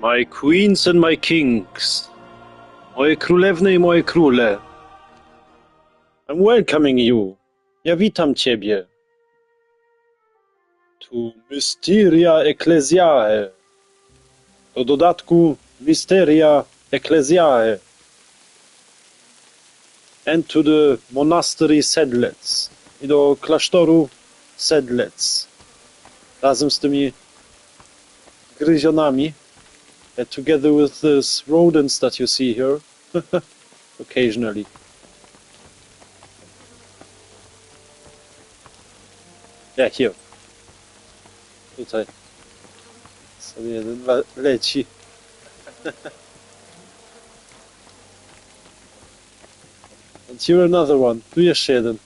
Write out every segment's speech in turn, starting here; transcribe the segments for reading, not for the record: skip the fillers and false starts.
My queens and my kings. Moje królewny i moje króle. I'm welcoming you. Ja witam ciebie. To Mysteria Ecclesiae. Do dodatku Mysteria Ecclesiae. And to the Monastery Sedletz. I do klasztoru Sedletz. Razem z tymi gryzionami. Together with these rodents that you see here. Occasionally. Ja, here. Tutaj. Sobie jeden leci. And here another one. Tu jeszcze jeden.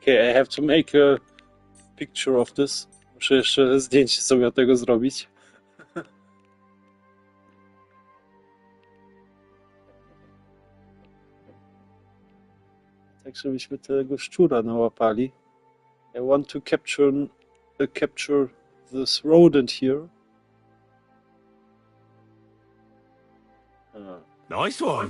Okay, I have to make a picture of this. Muszę jeszcze zdjęcie sobie tego zrobić. Tak, żebyśmy tego szczura nałapali. I want to capture this rodent here. Nice one.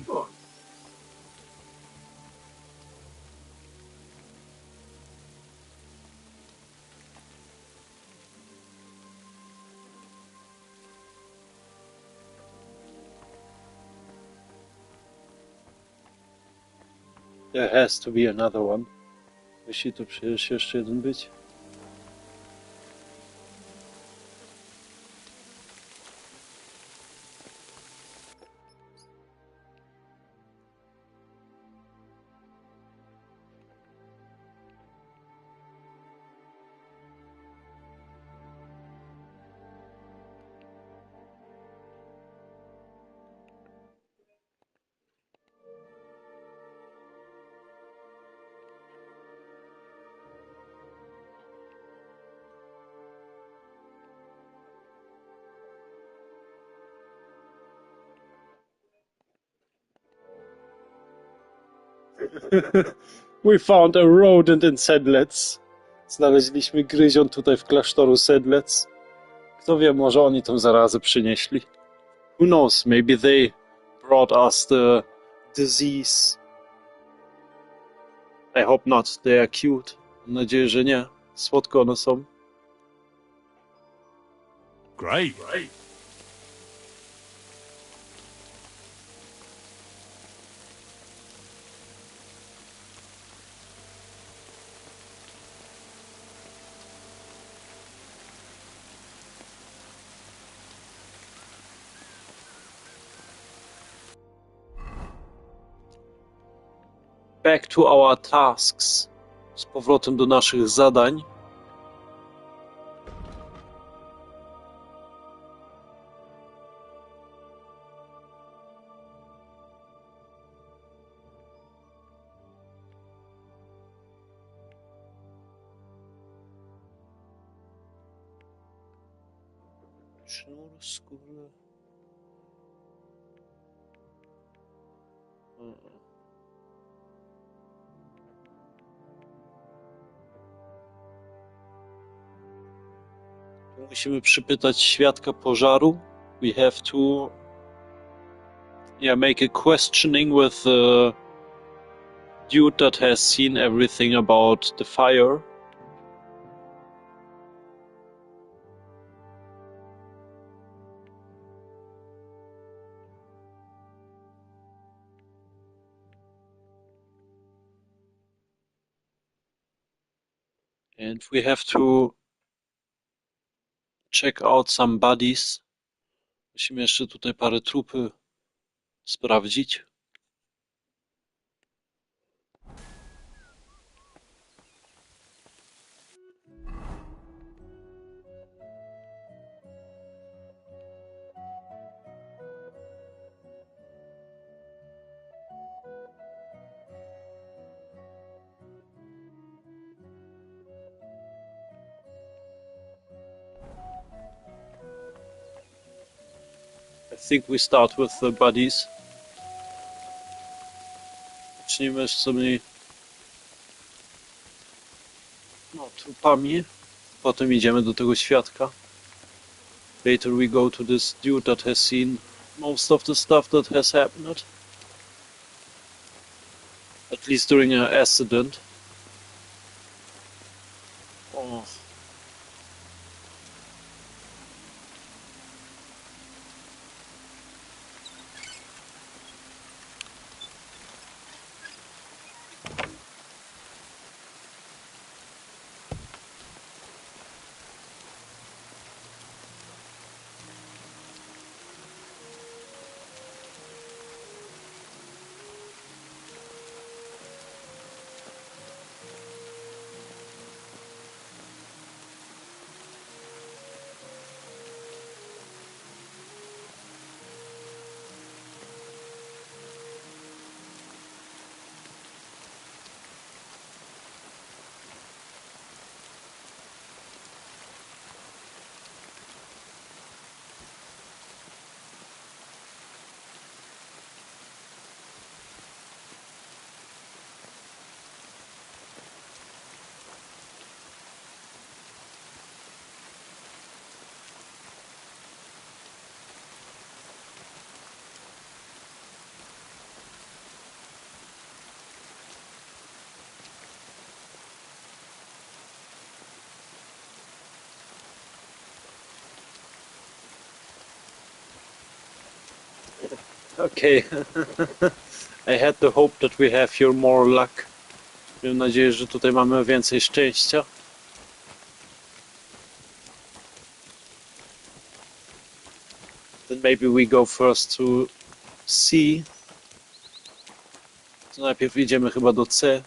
There has to be another one. Musi tu przecież jeszcze jeden być. We found a rodent in Sedletz. Znaleźliśmy gryzion tutaj w klasztoru Sedletz. Kto wie, może oni tą zarazę przynieśli. Who knows, maybe they brought us the disease. I hope not, they are cute. Mam nadzieję, że nie. Słodko one są. Great. Back to our tasks. Z powrotem do naszych zadań. Sznur, skóra. Musimy przypytać świadka pożaru. We have to make a questioning with the dude that has seen everything about the fire. And we have to check out some bodies. Musimy jeszcze tutaj parę trupy sprawdzić. I think we start with the buddies. Zacznijmy z tymi trupami. Potem idziemy do tego świadka. Later we go to this dude that has seen most of the stuff that has happened. At least during an accident. Oh. Okay. I had the hope that we have here more luck. Mam nadzieję, że tutaj mamy więcej szczęścia. Then maybe we go first to C. To najpierw idziemy chyba do C.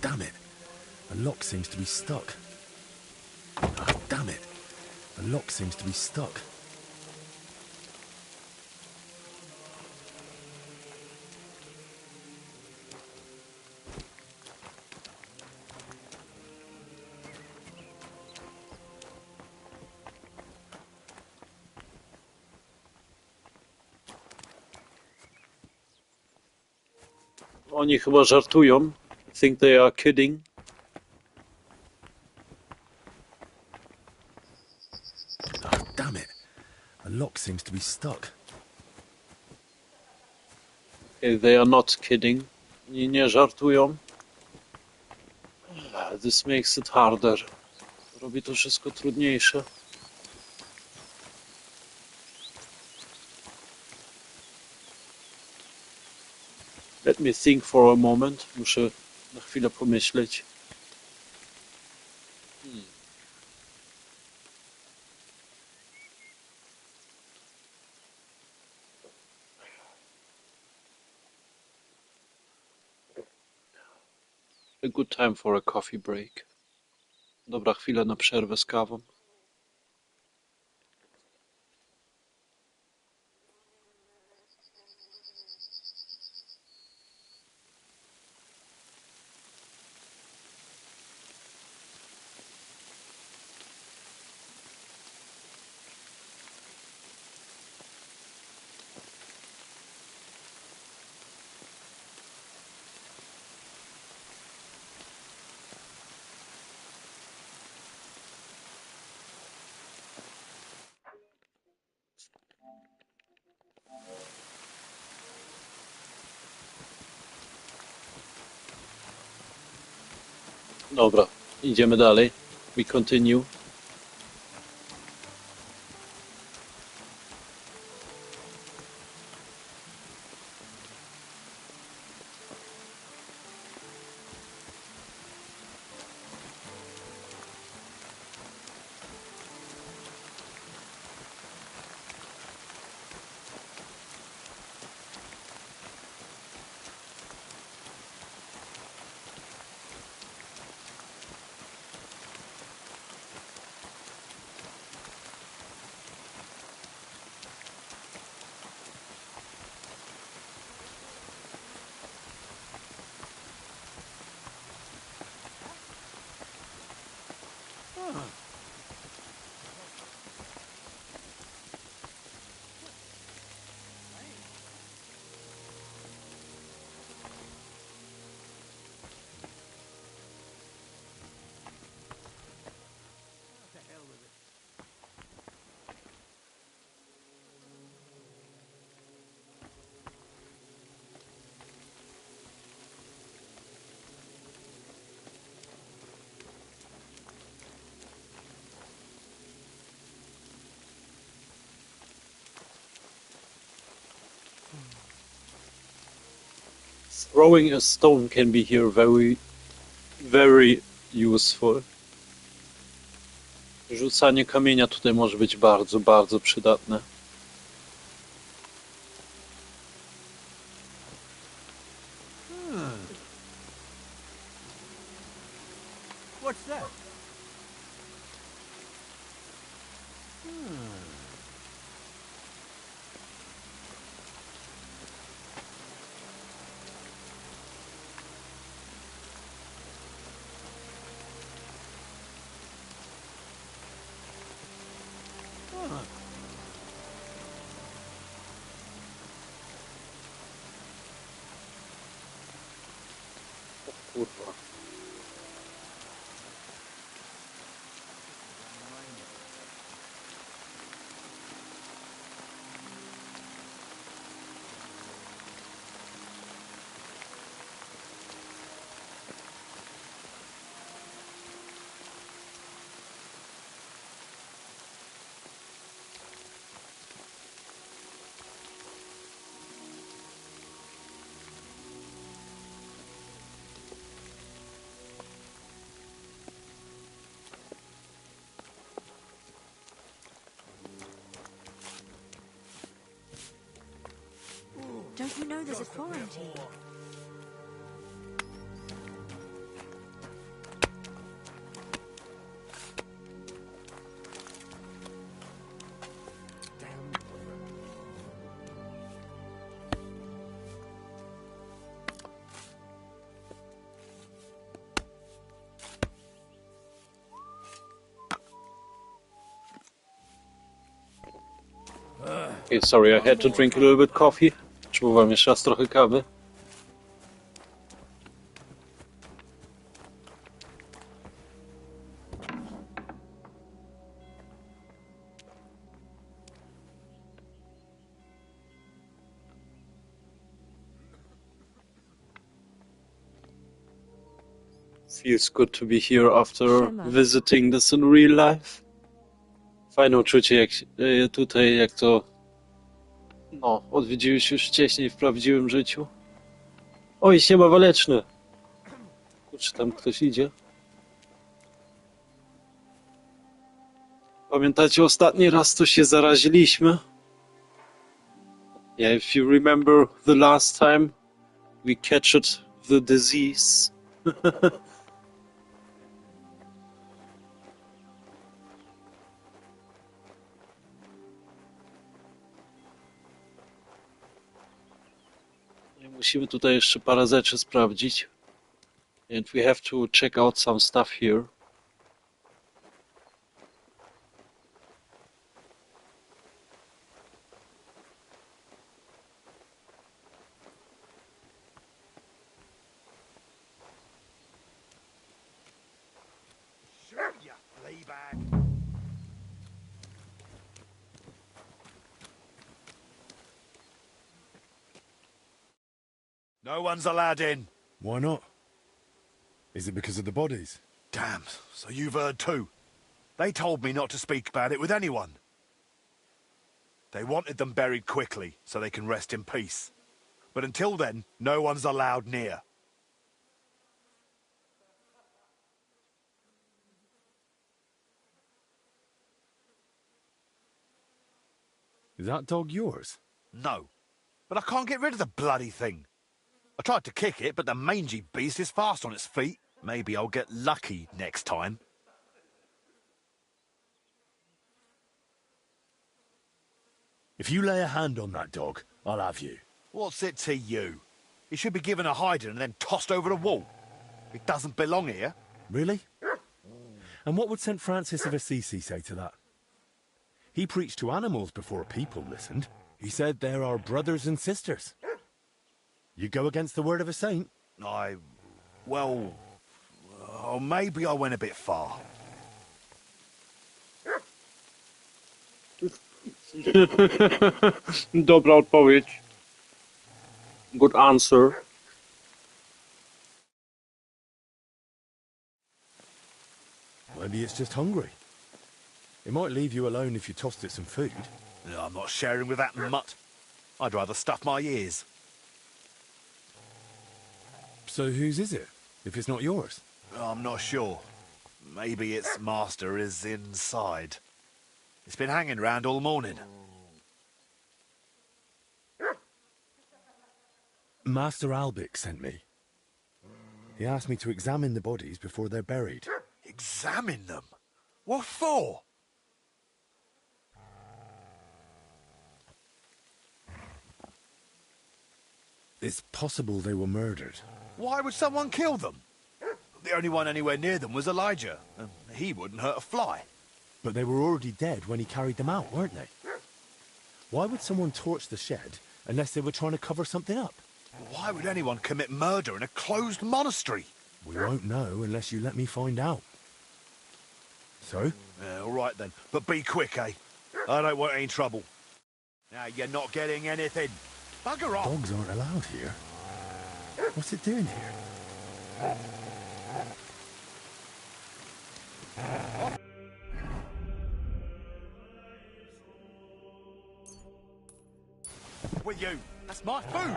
Damn it. The lock seems to be stuck. Ah, damn it. The lock seems to be stuck. Oni chyba żartują. I think they are kidding. Ah, damn it. The lock seems to be stuck. They are not kidding. Oni nie żartują. This makes it harder. Robi to wszystko trudniejsze. Let me think for a moment. Muszę na chwilę pomyśleć. A good time for a coffee break. Dobra chwila na przerwę z kawą. Dobra, idziemy dalej. We continue. Throwing a stone can be here very, very useful. Rzucanie kamienia tutaj może być bardzo, bardzo przydatne. What's that? Kurwa. Don't you know there's a quarantine? Okay, sorry, I had to drink a little bit coffee. Potrzebowałem jeszcze raz trochę kawy. Feels good to be here after visiting this in real life. Fajne uczucie jak tutaj, jak to odwiedziłeś już wcześniej w prawdziwym życiu. Oj, siema waleczny. Kurczę, tam ktoś idzie. Pamiętacie ostatni raz, to się zaraziliśmy? Yeah, if you remember the last time we catched the disease. Musimy tutaj jeszcze parę rzeczy sprawdzić. And we have to check out some stuff here. No one's allowed in. Why not? Is it because of the bodies? Damn, so you've heard too. They told me not to speak about it with anyone. They wanted them buried quickly so they can rest in peace. But until then, no one's allowed near. Is that dog yours? No, but I can't get rid of the bloody thing. I tried to kick it, but the mangy beast is fast on its feet. Maybe I'll get lucky next time. If you lay a hand on that dog, I'll have you. What's it to you? It should be given a hiding and then tossed over the wall. It doesn't belong here. Really? And what would St. Francis of Assisi say to that? He preached to animals before people listened. He said they're our brothers and sisters. You go against the word of a saint? Well, maybe I went a bit far. Dobra odpowiedź. Good answer. Maybe it's just hungry. It might leave you alone if you tossed it some food. I'm not sharing with that mutt. I'd rather stuff my ears. So whose is it, if it's not yours? I'm not sure. Maybe its master is inside. It's been hanging around all morning. Master Albic sent me. He asked me to examine the bodies before they're buried. Examine them? What for? It's possible they were murdered. Why would someone kill them? The only one anywhere near them was Elijah, and he wouldn't hurt a fly. But they were already dead when he carried them out, weren't they? Why would someone torch the shed unless they were trying to cover something up? Why would anyone commit murder in a closed monastery? We won't know unless you let me find out. So? Yeah, all right then, but be quick, eh? I don't want any trouble. Now, you're not getting anything. Bugger off! Dogs aren't allowed here. What's it doing here? With you! That's my food!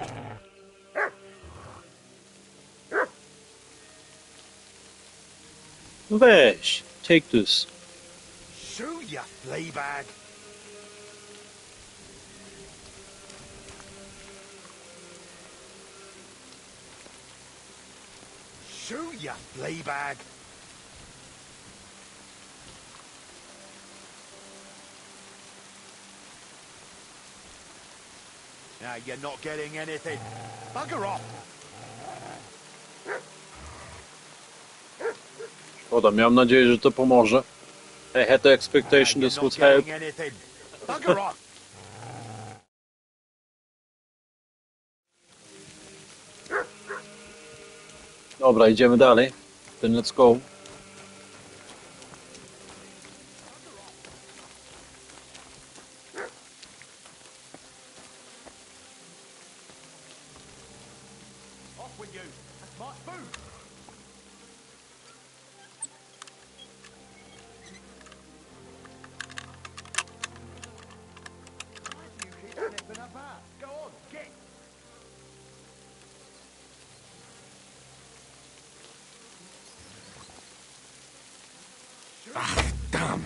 Weź, take this. Shoo, you flea bag! Shoo, you flea bag! Now, you're not getting anything. Bugger off! Szkoda, miałem nadzieję, że to pomoże. I had the expectation this would help. Anything. Bugger off! Dobra, idziemy dalej. Then let's go. Off with you. That's my food. Why do you keep sniffing about? Go on, get. Ah, damn!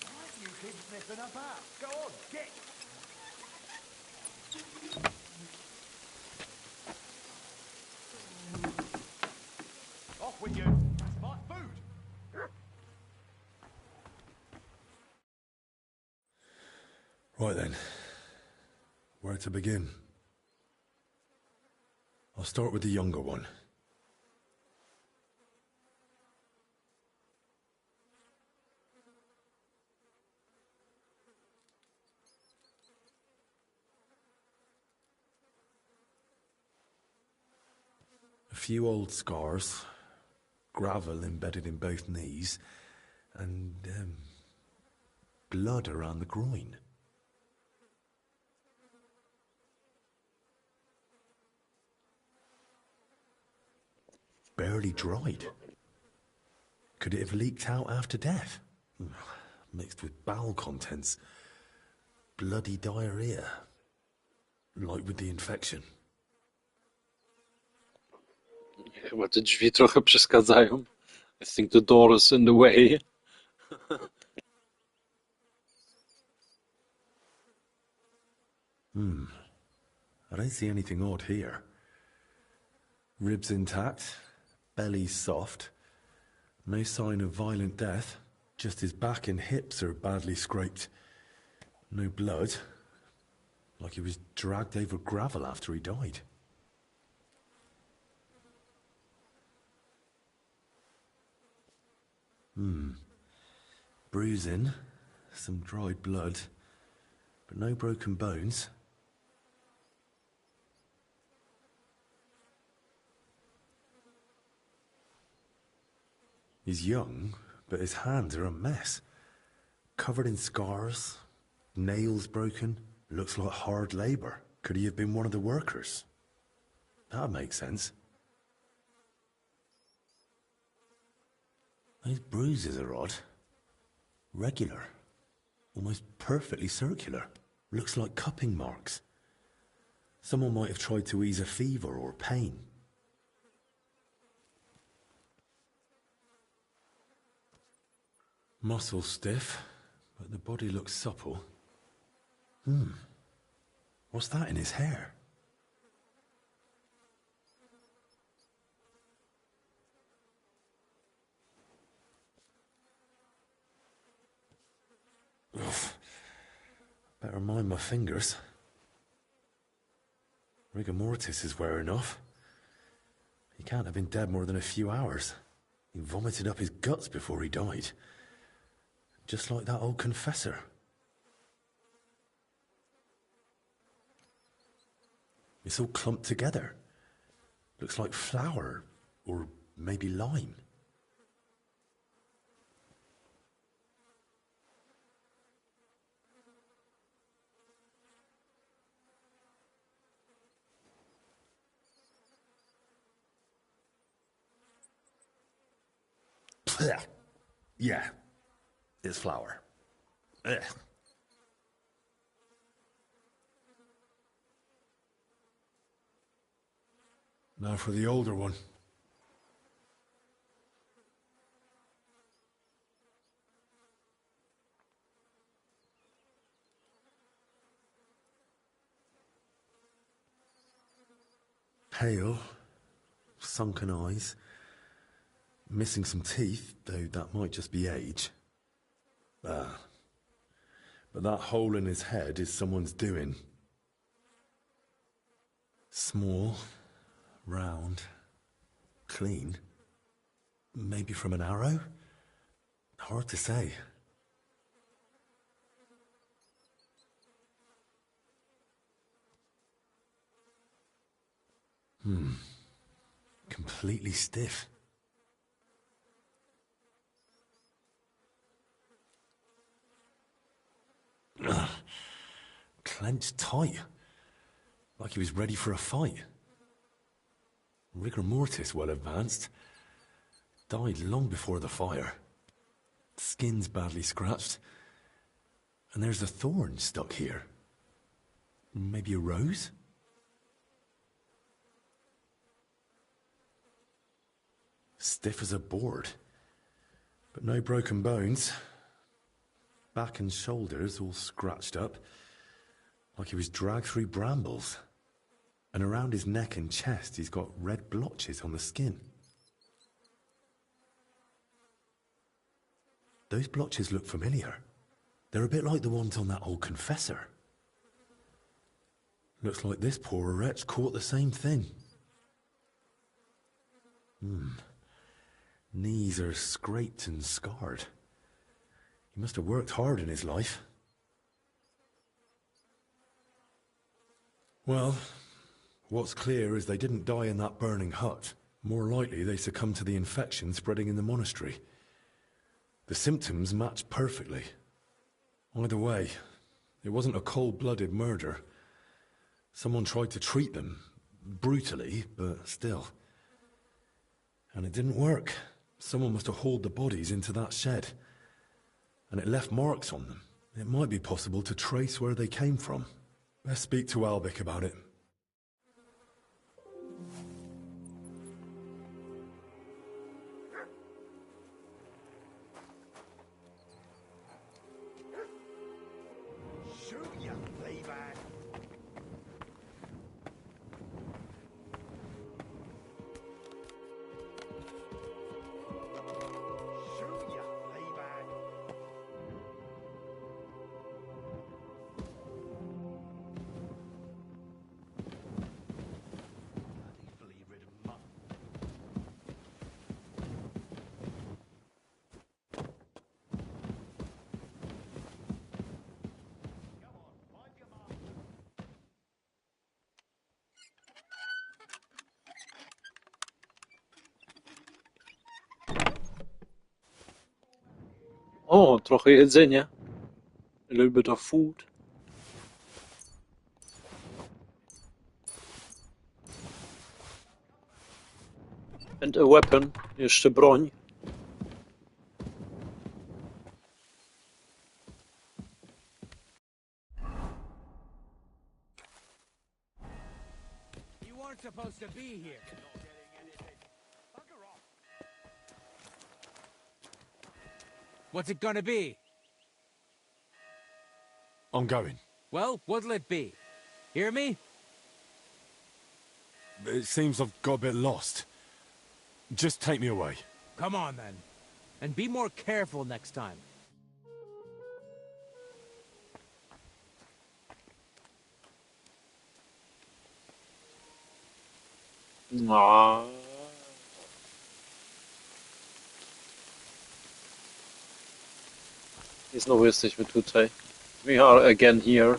Why do you keep sniffing about? Go on, get. Off with you. That's my food. Right then. Where to begin? I'll start with the younger one. A few old scars, gravel embedded in both knees, and blood around the groin. Barely dried. Could it have leaked out after death? Mixed with bowel contents. Bloody diarrhea. Like with the infection. Chyba te drzwi trochę przeszkadzają. I think the door is in the way. I don't see anything odd here. Ribs intact, belly soft. No sign of violent death. Just his back and hips are badly scraped. No blood. Like he was dragged over gravel after he died. Bruising, some dried blood, but no broken bones. He's young, but his hands are a mess. Covered in scars, nails broken, looks like hard labor. Could he have been one of the workers? That makes sense. Those bruises are odd. Regular. Almost perfectly circular. Looks like cupping marks. Someone might have tried to ease a fever or pain. Muscles stiff, but the body looks supple. What's that in his hair? Ugh. Better mind my fingers. Rigor mortis is wearing off. He can't have been dead more than a few hours. He vomited up his guts before he died. Just like that old confessor. It's all clumped together. Looks like flour, or maybe lime. Yeah, it's flour. Ugh. Now for the older one. Pale, sunken eyes, missing some teeth, though that might just be age. But that hole in his head is someone's doing. Small, round, clean. Maybe from an arrow? Hard to say. Completely stiff. Ugh. Clenched tight. Like he was ready for a fight. Rigor mortis well advanced. Died long before the fire. Skin's badly scratched. And there's a thorn stuck here. Maybe a rose? Stiff as a board. But no broken bones. Back and shoulders all scratched up. Like he was dragged through brambles. And around his neck and chest he's got red blotches on the skin. Those blotches look familiar. They're a bit like the ones on that old confessor. Looks like this poor wretch caught the same thing. Knees are scraped and scarred. He must have worked hard in his life. Well, what's clear is they didn't die in that burning hut. More likely they succumbed to the infection spreading in the monastery. The symptoms match perfectly. Either way, it wasn't a cold-blooded murder. Someone tried to treat them, brutally, but still. And it didn't work. Someone must have hauled the bodies into that shed. And it left marks on them. It might be possible to trace where they came from. Best speak to Albic about it. Shoot you, playback! Shoot you, playback! Bloody flea-ridden mutt. O, trochę jedzenia. A little bit of food. And a weapon. Jeszcze broń. not supposed to be here. What's it gonna be? I'm going. Well, what'll it be? Hear me? It seems I've got a bit lost. Just take me away. Come on, then. And be more careful next time. No. I znowu jesteśmy tutaj. We are again here.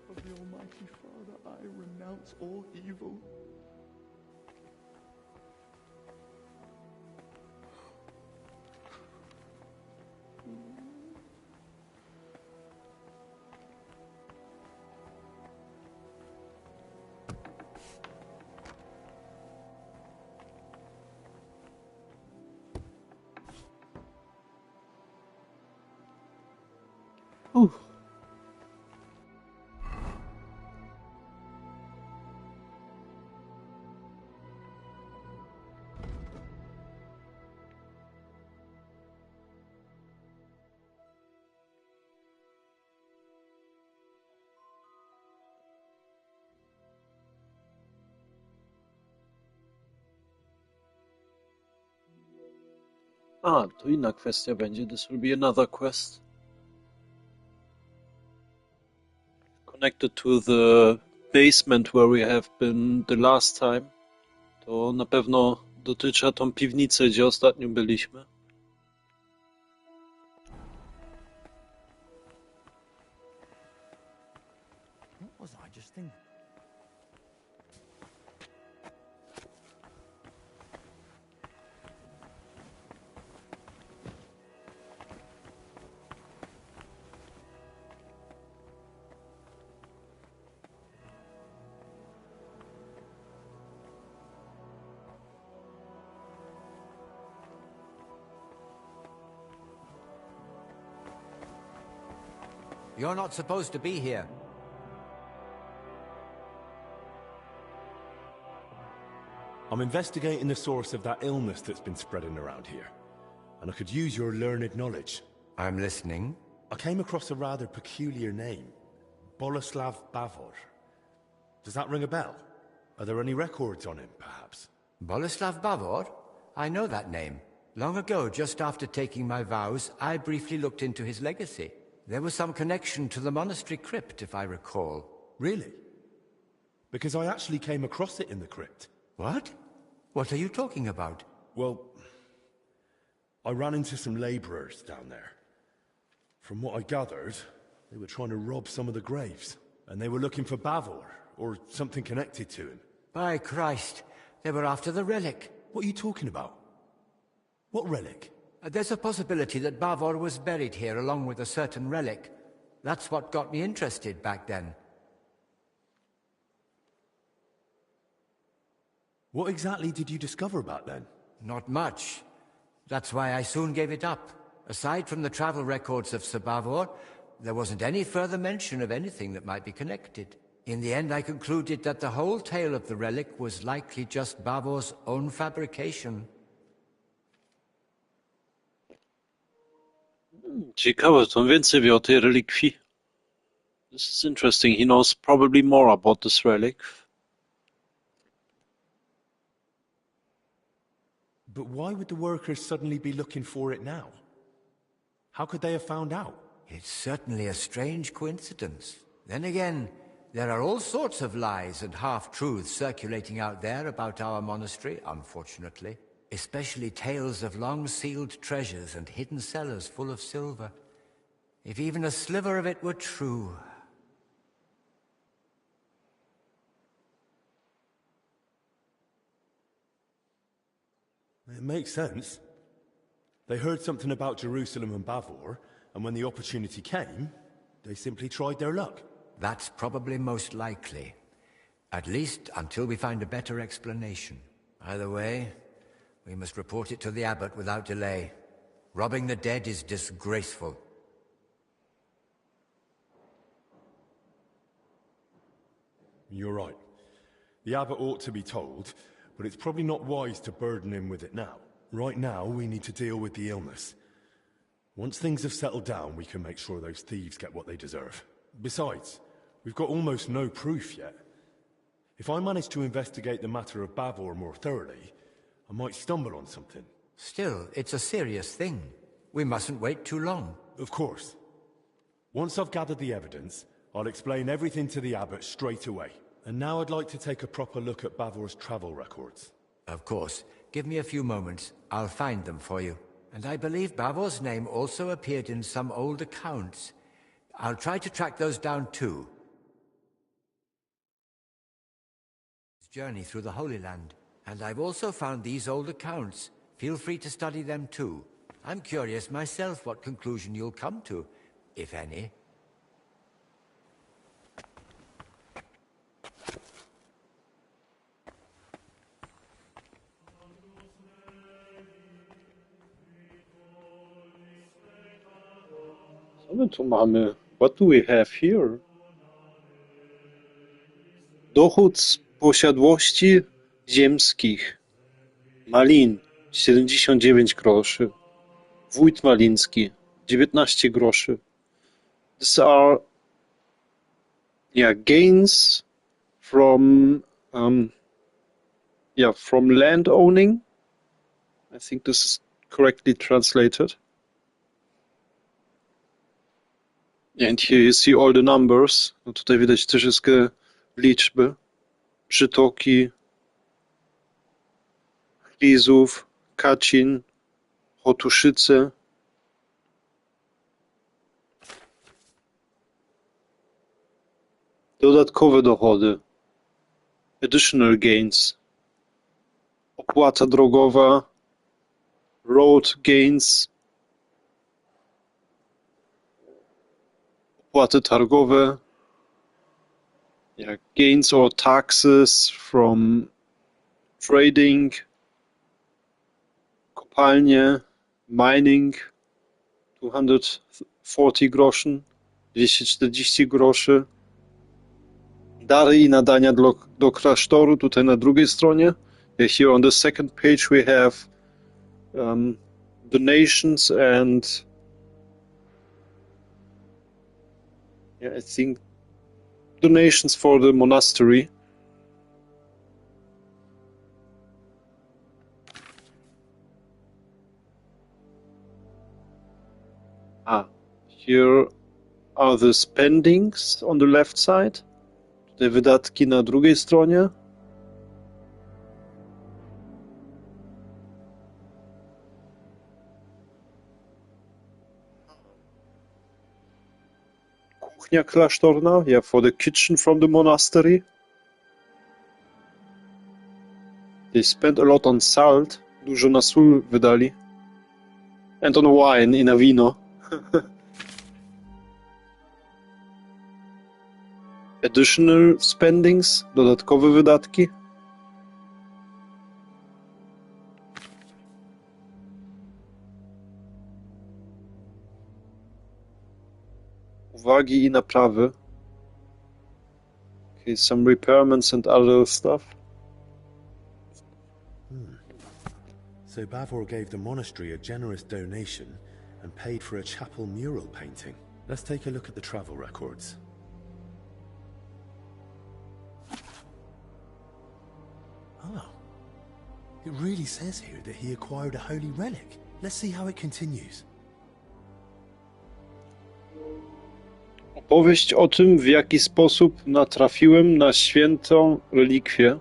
Of the Almighty Father, I renounce all evil. A, to inna kwestia będzie. This will be another quest. Connected to the basement where we have been the last time. To na pewno dotyczy tą piwnicę, gdzie ostatnio byliśmy. What was I just thinking? You're not supposed to be here. I'm investigating the source of that illness that's been spreading around here. And I could use your learned knowledge. I'm listening. I came across a rather peculiar name. Boleslav Bavor. Does that ring a bell? Are there any records on him, perhaps? Boleslav Bavor? I know that name. Long ago, just after taking my vows, I briefly looked into his legacy. There was some connection to the monastery crypt, if I recall. Really? Because I actually came across it in the crypt. What? What are you talking about? Well, I ran into some laborers down there. From what I gathered, they were trying to rob some of the graves. And they were looking for Bavor, or something connected to him. By Christ, they were after the relic. What are you talking about? What relic? There's a possibility that Bavor was buried here along with a certain relic. That's what got me interested back then. What exactly did you discover back then? Not much. That's why I soon gave it up. Aside from the travel records of Sir Bavor, there wasn't any further mention of anything that might be connected. In the end, I concluded that the whole tale of the relic was likely just Bavor's own fabrication. Ciekawe, to on więcej wie o tej relikwii. This is interesting. He knows probably more about this relic. But why would the workers suddenly be looking for it now? How could they have found out? It's certainly a strange coincidence. Then again, there are all sorts of lies and half-truths circulating out there about our monastery, unfortunately. Especially tales of long-sealed treasures and hidden cellars full of silver. If even a sliver of it were true... It makes sense. They heard something about Jerusalem and Bavor, and when the opportunity came, they simply tried their luck. That's probably most likely. At least until we find a better explanation. Either way, we must report it to the abbot without delay. Robbing the dead is disgraceful. You're right. The abbot ought to be told, but it's probably not wise to burden him with it now. Right now, we need to deal with the illness. Once things have settled down, we can make sure those thieves get what they deserve. Besides, we've got almost no proof yet. If I manage to investigate the matter of Bavor more thoroughly, I might stumble on something. Still, it's a serious thing. We mustn't wait too long. Of course. Once I've gathered the evidence, I'll explain everything to the abbot straight away. And now I'd like to take a proper look at Bavor's travel records. Of course. Give me a few moments. I'll find them for you. And I believe Bavor's name also appeared in some old accounts. I'll try to track those down too. His journey through the Holy Land. And I've also found these old accounts. Feel free to study them too. I'm curious myself what conclusion you'll come to, if any. Co my tu mamy? What do we have here? Dochód z posiadłości ziemskich. Malin 79 groszy. Wójt maliński 19 groszy. These are gains from from land owning. I think this is correctly translated. And here you see all the numbers. No tutaj widać te wszystkie liczby. Przytoki, Chlizów, Kacin, Chotuszyce. Dodatkowe dochody. Additional gains. Opłata drogowa. Road gains. Opłaty targowe. Gains or taxes from trading. Kopalnie. Mining. 240 groszy. 240 groszy. Dary i nadania do klasztoru, tutaj na drugiej stronie. Here on the second page we have donations and I think donations for the monastery. Here are the spendings on the left side. Te wydatki na drugiej stronie. Kuchnia klasztorna, for the kitchen from the monastery. They spent a lot on salt. Dużo na sól wydali. And on wine i na wino. Additional spendings, dodatkowe wydatki. uwagi i naprawy. Okay, some repairments and other stuff. So Bavor gave the monastery a generous donation and paid for a chapel mural painting. Let's take a look at the travel records. Oh. It really says here that he acquired a holy relic. Let's see how it continues. Opowieść o tym, w jaki sposób natrafiłem na świętą relikwię.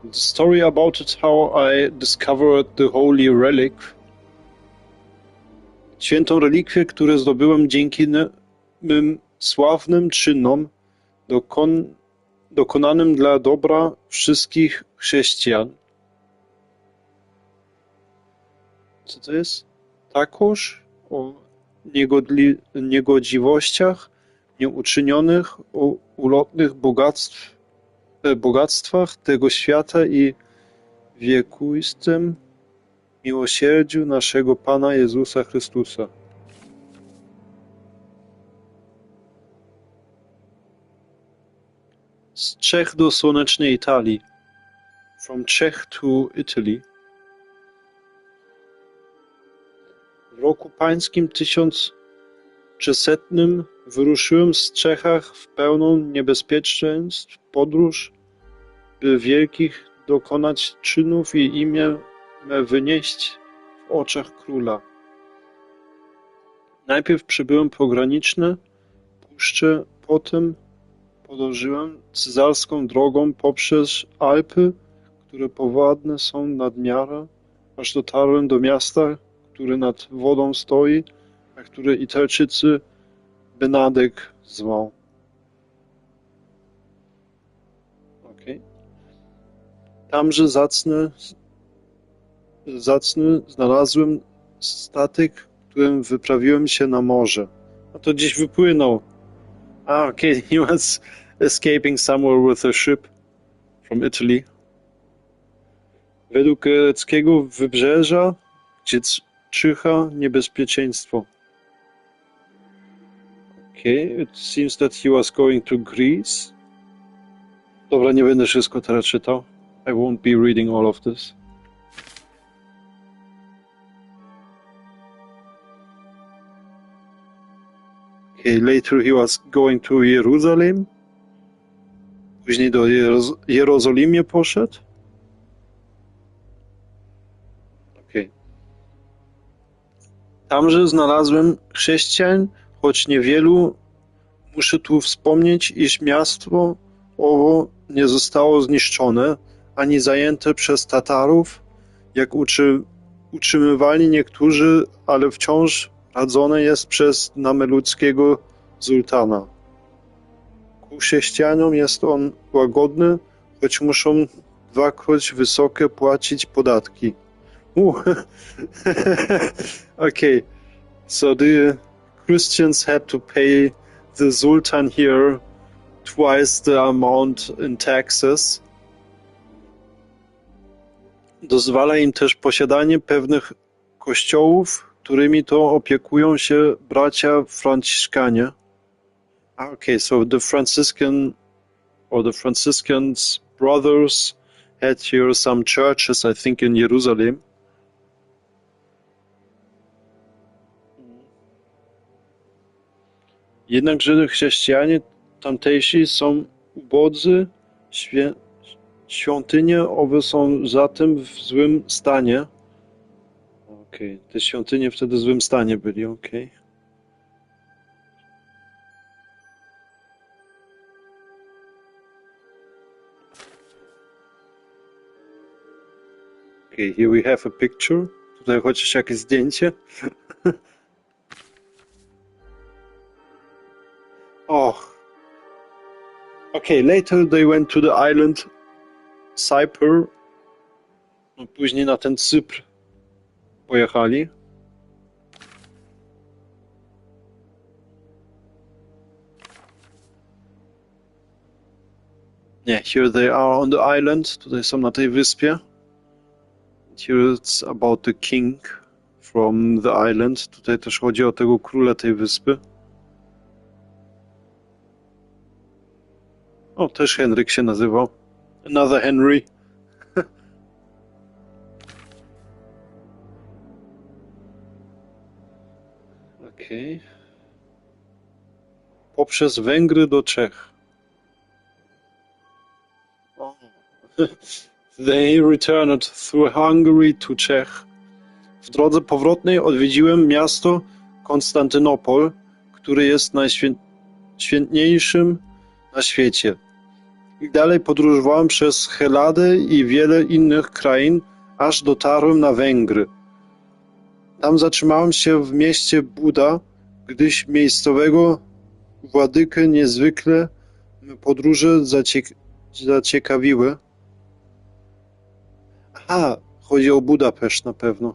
The story about it, how I discovered the holy relic. Świętą relikwię, które zdobyłem dzięki mym sławnym czynom dokonanym dla dobra wszystkich chrześcijan. Co to jest? Takoż o niegodziwościach nieuczynionych, o ulotnych bogactwach tego świata i wiekuistym miłosierdziu naszego Pana Jezusa Chrystusa. Z Czech do słonecznej Italii. From Czech to Italy. W roku pańskim 1300 wyruszyłem z Czechach w pełną niebezpieczeństw podróż, by wielkich dokonać czynów i imię me wynieść w oczach króla. Najpierw przebyłem pograniczne puszcze, potem podążyłem cesarską drogą poprzez Alpy, które powładne są nad miarę, aż dotarłem do miasta, które nad wodą stoi, a które Italczycy Benadek zwał. Okay. Tamże zacny znalazłem statek, którym wyprawiłem się na morze. A to gdzieś wypłynął. Okay, he was escaping somewhere with a ship from Italy. Według greckiego wybrzeża, gdzie czyha niebezpieczeństwo. Okay, it seems that he was going to Greece. Dobra, nie będę wszystko teraz czytał. I won't be reading all of this. Okay, later he was going to Jerusalem. Później do Jerozolimy poszedł. Okay. Tamże znalazłem chrześcijan, choć niewielu. Muszę tu wspomnieć, iż miasto owo nie zostało zniszczone, ani zajęte przez Tatarów, jak utrzymywali niektórzy, ale wciąż radzone jest przez nameludzkiego sultana. Ku chrześcijanom jest on łagodny, choć muszą dwakroć wysokie płacić podatki. Okay, so the Christians had to pay the sultan here twice the amount in taxes. Dozwala im też posiadanie pewnych kościołów, którymi to opiekują się bracia Franciszkanie. Okay, so the Franciscans brothers had here some churches, I think in Jerusalem. Jednakże chrześcijanie tamtejsi są ubodzy, świątynie owe są zatem w złym stanie. Okej, te świątynie wtedy w złym stanie byli, okej. Okay, here we have a picture. Tutaj chociaż jakieś zdjęcie. Oh. Okay, later they went to the island Cypr. No, później na ten Cypr pojechali. Nie, here they are on the island. Tutaj są na tej wyspie. Here it's about the king from the island. Tutaj też chodzi o tego króla tej wyspy. O, też Hernryk się nazywał. Another Henry. Okej. Poprzez Węgry do Czech. O. They returned through Hungary to Czech. W drodze powrotnej odwiedziłem miasto Konstantynopol, który jest najświętniejszym na świecie. I dalej podróżowałem przez Helladę i wiele innych krain, aż dotarłem na Węgry. Tam zatrzymałem się w mieście Buda, gdyż miejscowego władykę niezwykle podróże zaciekawiły. Aha, chodzi o Budapeszt na pewno.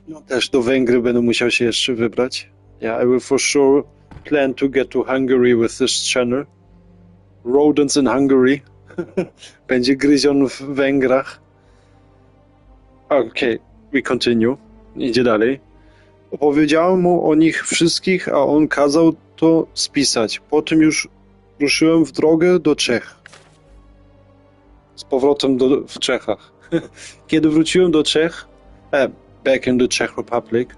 No też do Węgry będę musiał się jeszcze wybrać. Yeah, I will for sure plan to get to Hungary with this channel. Rodents in Hungary. Będzie gryzion w Węgrach. Okay, we continue. Idzie dalej. Opowiedziałem mu o nich wszystkich, a on kazał to spisać. Potem już ruszyłem w drogę do Czech. Z powrotem w Czechach. Kiedy wróciłem do Czech, back in the Czech Republic.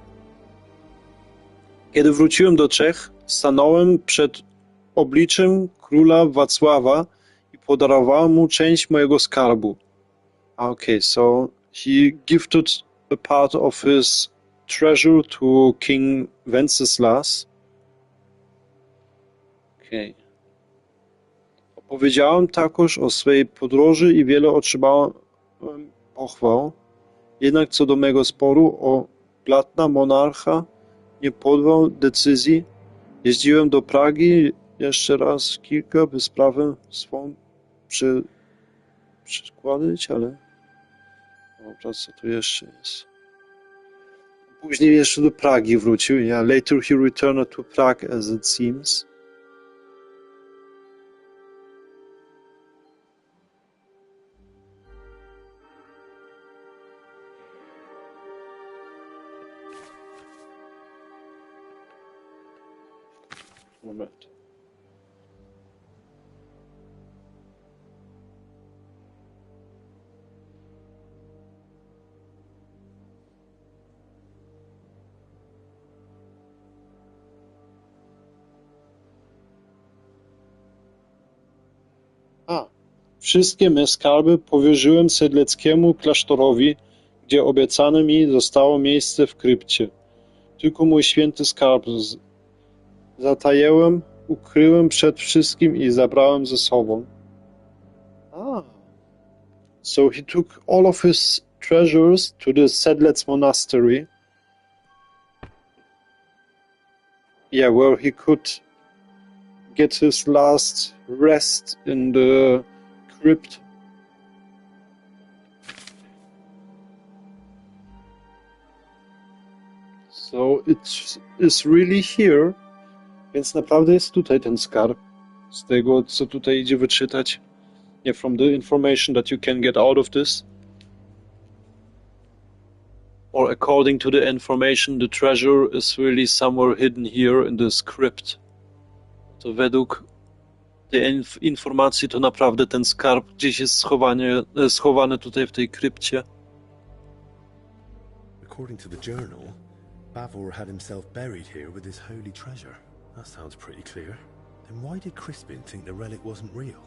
Kiedy wróciłem do Czech, stanąłem przed obliczem króla Wacława i podarowałem mu część mojego skarbu. Okay, so he gifted a part of his treasure to King Wenceslas. Okay. Opowiedziałem także o swej podróży i wiele otrzymałem pochwał. Jednak co do mego sporu o Blatna monarcha nie podjął decyzji. Jeździłem do Pragi jeszcze raz kilka, by sprawę swą przykładać, ale dobra, co tu jeszcze jest? Później jeszcze do Pragi wrócił. Yeah, later he returned to Prague, as it seems. Moment. Wszystkie me skarby powierzyłem sedleckiemu klasztorowi, gdzie obiecane mi zostało miejsce w krypcie. Tylko mój święty skarb zatajęłem, ukryłem przed wszystkim i zabrałem ze sobą. So he took all of his treasures to the Sedletz Monastery. Yeah, where he could get his last rest in the crypt. So it is really here. Więc naprawdę jest tutaj ten skarb. Z tego, co tutaj idzie wyczytać. Yeah, from the information that you can get out of this. Or according to the information, the treasure is really somewhere hidden here in this crypt. To według tej informacji to naprawdę ten skarb gdzieś jest schowany tutaj w tej krypcie. According to the journal, Bavor had himself buried here with his holy treasure. That sounds pretty clear. Then why did Crispin think the relic wasn't real?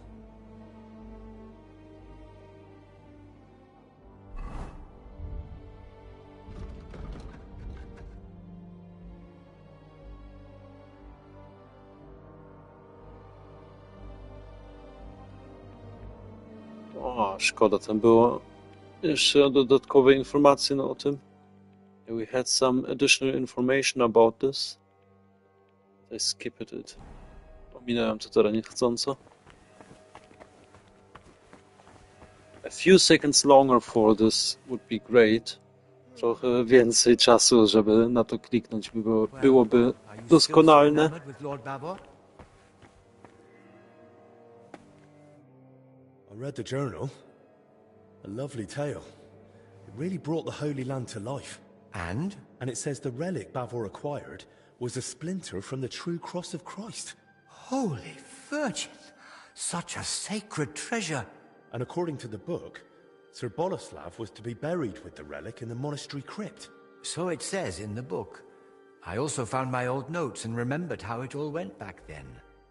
O, szkoda, tam było jeszcze dodatkowe informacje o tym. We had some additional information about this. I skipped it. Pominąłem to teraz niechcąco. A few seconds longer for this would be great. Trochę więcej czasu, żeby na to kliknąć, byłoby doskonalne. I read the journal. A lovely tale. It really brought the Holy Land to life. And? And it says the relic Bavor acquired was a splinter from the true cross of Christ. Holy Virgin! Such a sacred treasure! And according to the book, Sir Boleslav was to be buried with the relic in the monastery crypt. So it says in the book. I also found my old notes and remembered how it all went back then.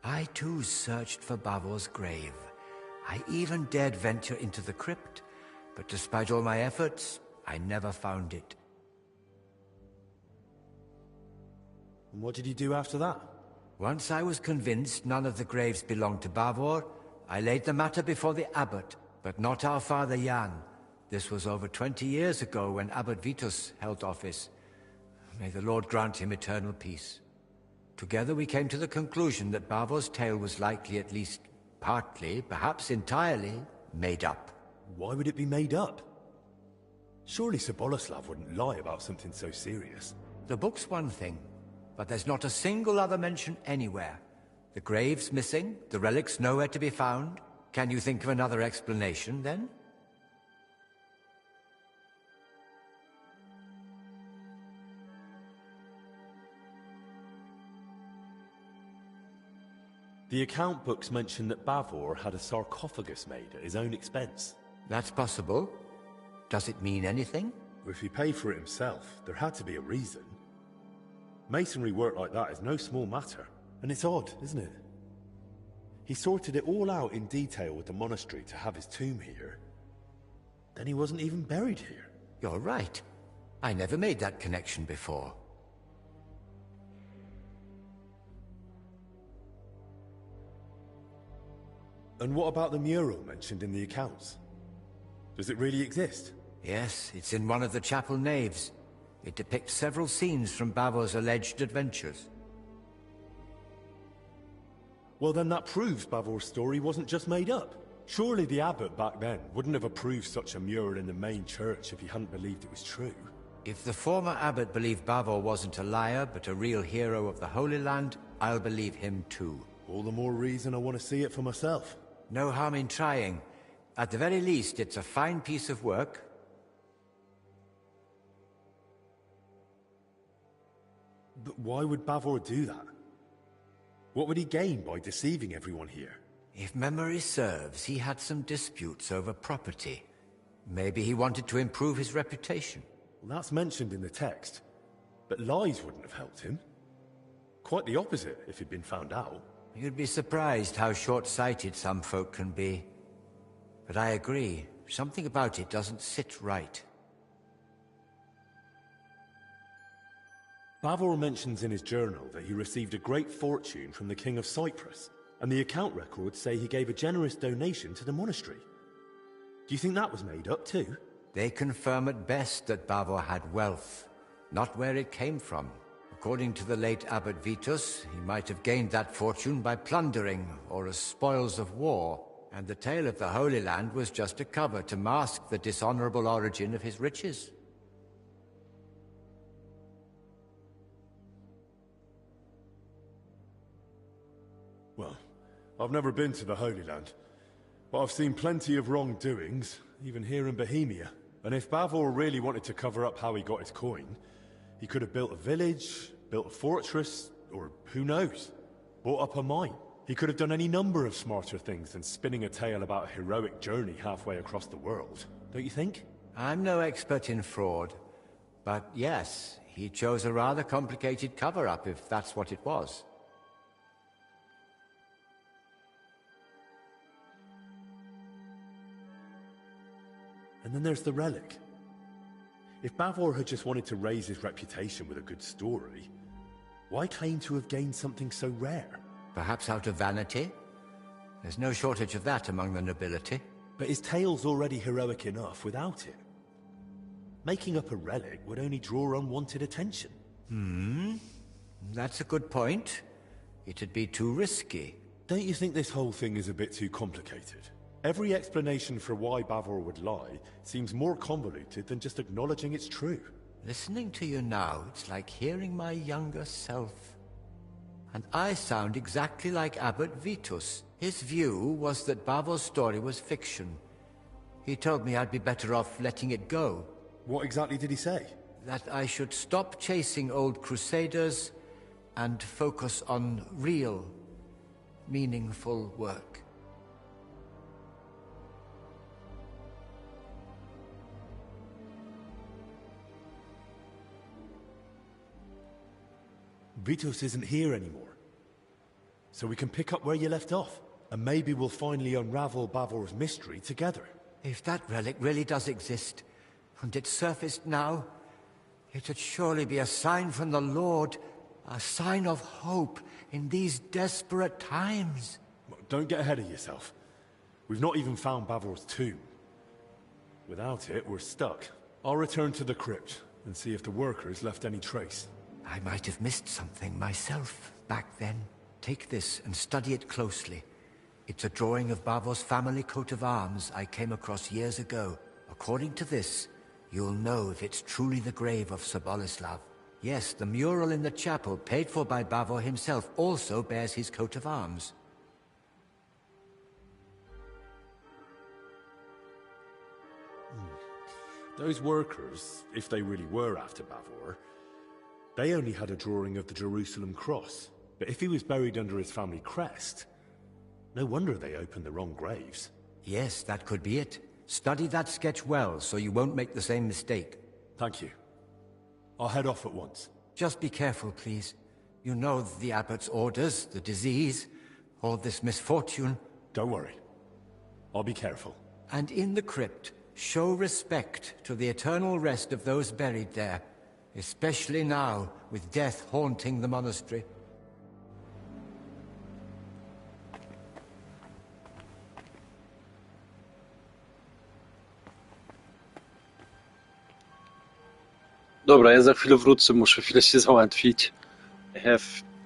I too searched for Bavor's grave. I even dared venture into the crypt, but despite all my efforts, I never found it. And what did you do after that? Once I was convinced none of the graves belonged to Bavor, I laid the matter before the abbot, but not our father Jan. This was over 20 years ago when Abbot Vitus held office. May the Lord grant him eternal peace. Together we came to the conclusion that Bavor's tale was likely at least partly, perhaps entirely, made up. Why would it be made up? Surely Sir Boleslav wouldn't lie about something so serious. The book's one thing, but there's not a single other mention anywhere. The grave's missing, the relic's nowhere to be found. Can you think of another explanation, then? The account books mention that Bavor had a sarcophagus made at his own expense. That's possible. Does it mean anything? If he paid for it himself, there had to be a reason. Masonry work like that is no small matter, and it's odd, isn't it? He sorted it all out in detail with the monastery to have his tomb here. Then he wasn't even buried here. You're right. I never made that connection before. And what about the mural mentioned in the accounts? Does it really exist? Yes, it's in one of the chapel naves. It depicts several scenes from Bavor's alleged adventures. Well, then that proves Bavor's story wasn't just made up. Surely the abbot back then wouldn't have approved such a mural in the main church if he hadn't believed it was true. If the former abbot believed Bavor wasn't a liar, but a real hero of the Holy Land, I'll believe him too. All the more reason I want to see it for myself. No harm in trying. At the very least, it's a fine piece of work. But why would Bavor do that? What would he gain by deceiving everyone here? If memory serves, he had some disputes over property. Maybe he wanted to improve his reputation. Well, that's mentioned in the text. But lies wouldn't have helped him. Quite the opposite, if he'd been found out. You'd be surprised how short-sighted some folk can be. But I agree, something about it doesn't sit right. Bavor mentions in his journal that he received a great fortune from the King of Cyprus, and the account records say he gave a generous donation to the monastery. Do you think that was made up too? They confirm at best that Bavor had wealth, not where it came from. According to the late Abbot Vitus, he might have gained that fortune by plundering or as spoils of war, and the tale of the Holy Land was just a cover to mask the dishonorable origin of his riches. Well, I've never been to the Holy Land, but I've seen plenty of wrongdoings, even here in Bohemia. And if Bavor really wanted to cover up how he got his coin, he could have built a village, built a fortress, or who knows, bought up a mine. He could have done any number of smarter things than spinning a tale about a heroic journey halfway across the world, don't you think? I'm no expert in fraud, but yes, he chose a rather complicated cover-up if that's what it was. And then there's the relic. If Bavor had just wanted to raise his reputation with a good story, why claim to have gained something so rare? Perhaps out of vanity? There's no shortage of that among the nobility. But his tale's already heroic enough without it. Making up a relic would only draw unwanted attention. That's a good point. It'd be too risky. Don't you think this whole thing is a bit too complicated? Every explanation for why Bavor would lie seems more convoluted than just acknowledging it's true. Listening to you now, it's like hearing my younger self. And I sound exactly like Abbot Vitus. His view was that Bavor's story was fiction. He told me I'd be better off letting it go. What exactly did he say? That I should stop chasing old crusaders and focus on real, meaningful work. Vitos isn't here anymore. So we can pick up where you left off. And maybe we'll finally unravel Bavor's mystery together. If that relic really does exist, and it surfaced now, it would surely be a sign from the Lord, a sign of hope in these desperate times. Don't get ahead of yourself. We've not even found Bavor's tomb. Without it, we're stuck. I'll return to the crypt and see if the workers left any trace. I might have missed something myself back then. Take this and study it closely. It's a drawing of Bavor's family coat of arms I came across years ago. According to this, you'll know if it's truly the grave of Sir Boleslav. Yes, the mural in the chapel, paid for by Bavor himself, also bears his coat of arms. Those workers, if they really were after Bavor, they only had a drawing of the Jerusalem cross. But if he was buried under his family crest, no wonder they opened the wrong graves. Yes, that could be it. Study that sketch well, so you won't make the same mistake. Thank you. I'll head off at once. Just be careful, please. You know the abbot's orders, the disease, all this misfortune. Don't worry. I'll be careful. And in the crypt, show respect to the eternal rest of those buried there, especially now, with death haunting the monastery. Dobra, ja za chwilę wrócę, muszę chwilę się załatwić. I have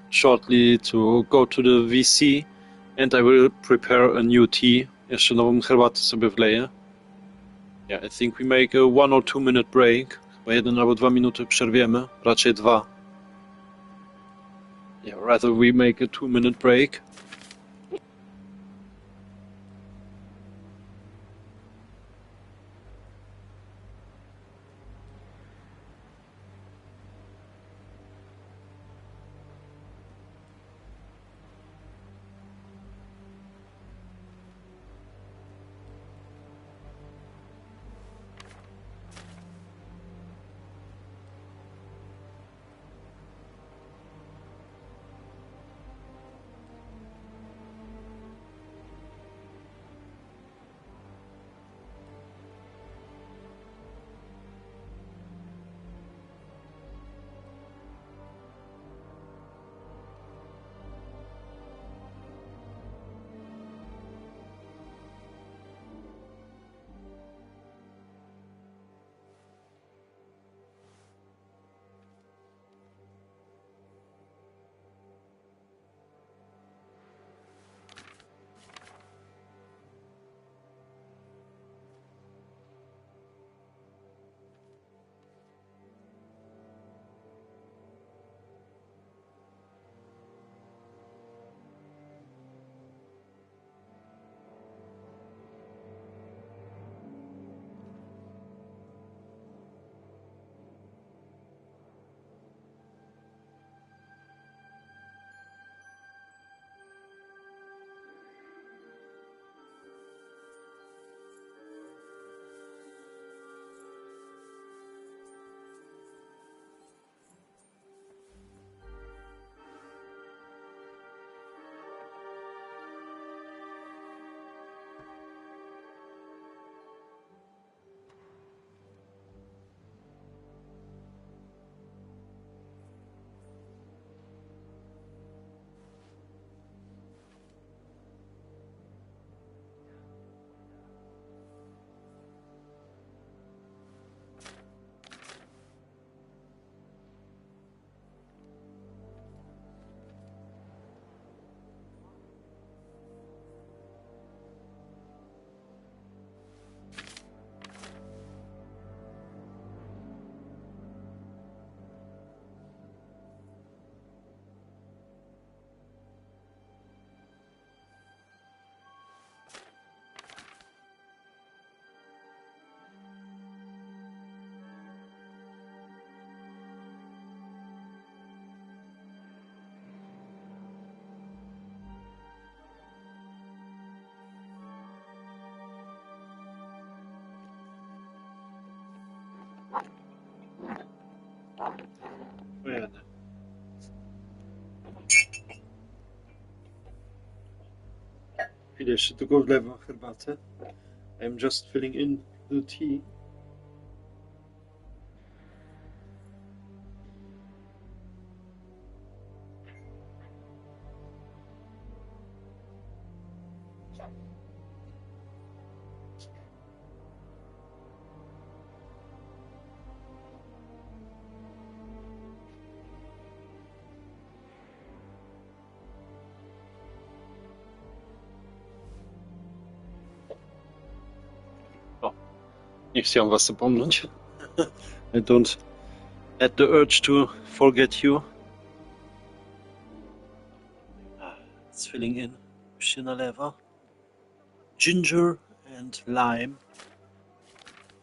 shortly to go to the VC and I will prepare a new tea. Jeszcze nową herbatę sobie wleję. Yeah, I think we make a 1 or 2 minute break. Chyba 1 albo 2 minuty przerwiemy, raczej 2. Yeah, rather we make a 2 minute break. chwilę jeszcze tylko wlewam herbatę. I'm just filling in the tea. Nie chciałem was zapomnieć. I don't had the urge to forget you. It's filling in. Już się nalewa. Ginger and lime.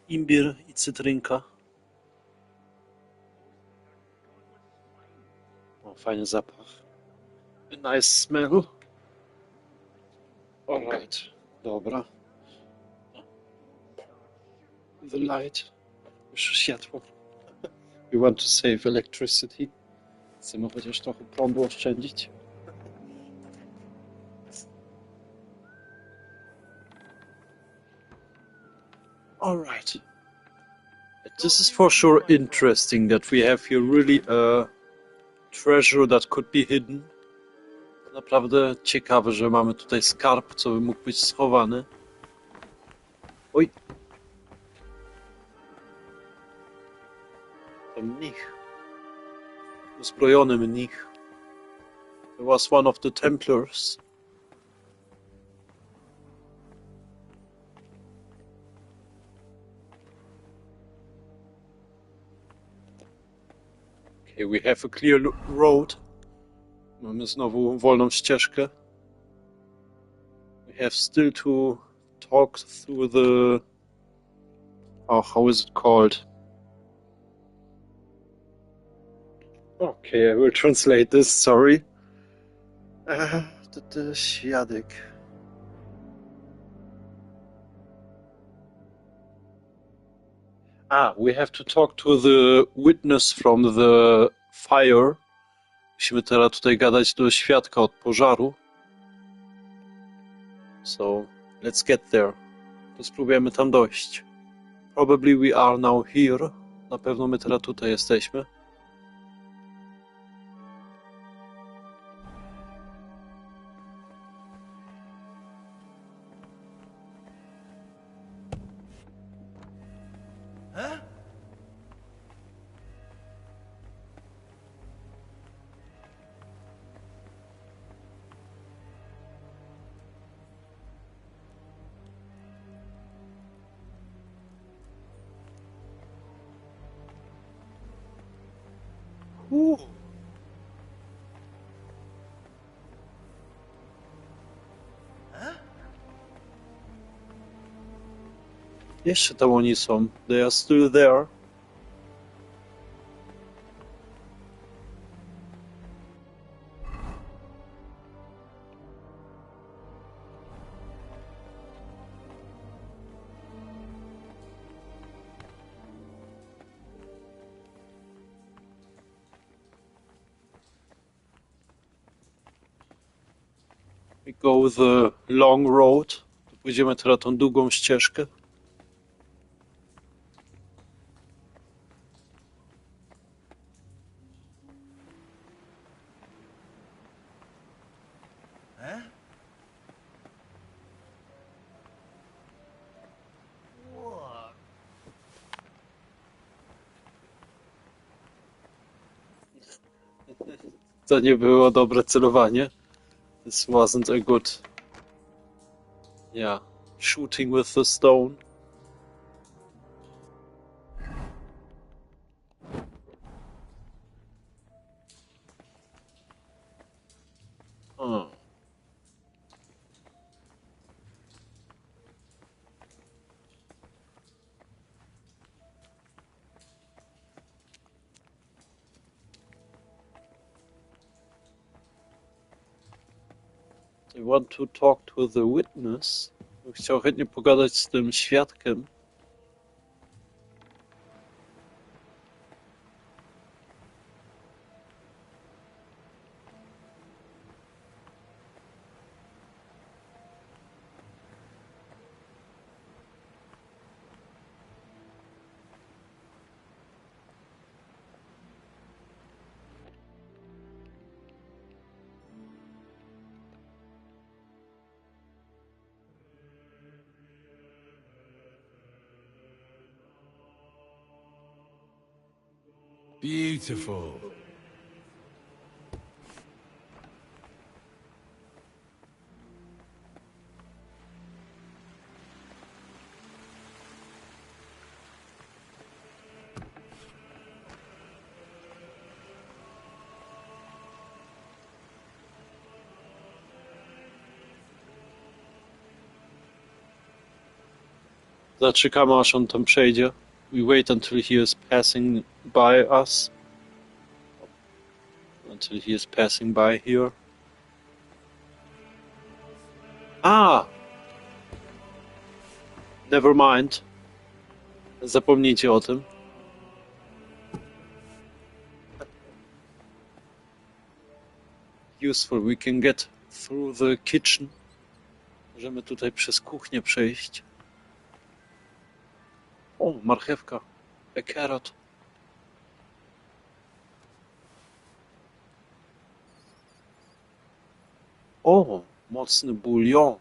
Imbir i cytrynka. O, fajny zapach. A nice smell. Alright. Dobra. The light. Już światło. We want to save electricity. Chcemy chociaż trochę prądu oszczędzić. Alright. This is for sure interesting that we have here really a treasure that could be hidden. Naprawdę ciekawe, że mamy tutaj skarb, co by mógł być schowany. Oj. To mnich. Uzbrojony mnich. He was one of the Templars. Okay, we have a clear road. Mamy znowu wolną ścieżkę. We have still to talk through the... Oh, how is it called? Okay, I will translate this, sorry. The świadek. We have to talk to the witness from the fire. Musimy teraz tutaj gadać do świadka od pożaru. So, let's get there. To spróbujemy tam dojść. Probably we are now here. Na pewno my teraz tutaj jesteśmy. Jeszcze tam oni są. They are still there. We go the long road. Pójdziemy teraz tą długą ścieżkę. To nie było dobre celowanie. This wasn't a good... Yeah, shooting with the stone. I want to talk to the witness. Chciał chętnie pogadać z tym świadkiem. Beautiful. Zaczekamy, aż on tam przejdzie. We wait until he is passing by us. Until he is passing by here. Ah! Never mind. Zapomnijcie o tym. Useful. We can get through the kitchen. Możemy tutaj przez kuchnię przejść. O, marchewka. A carrot. O, mocny bulion.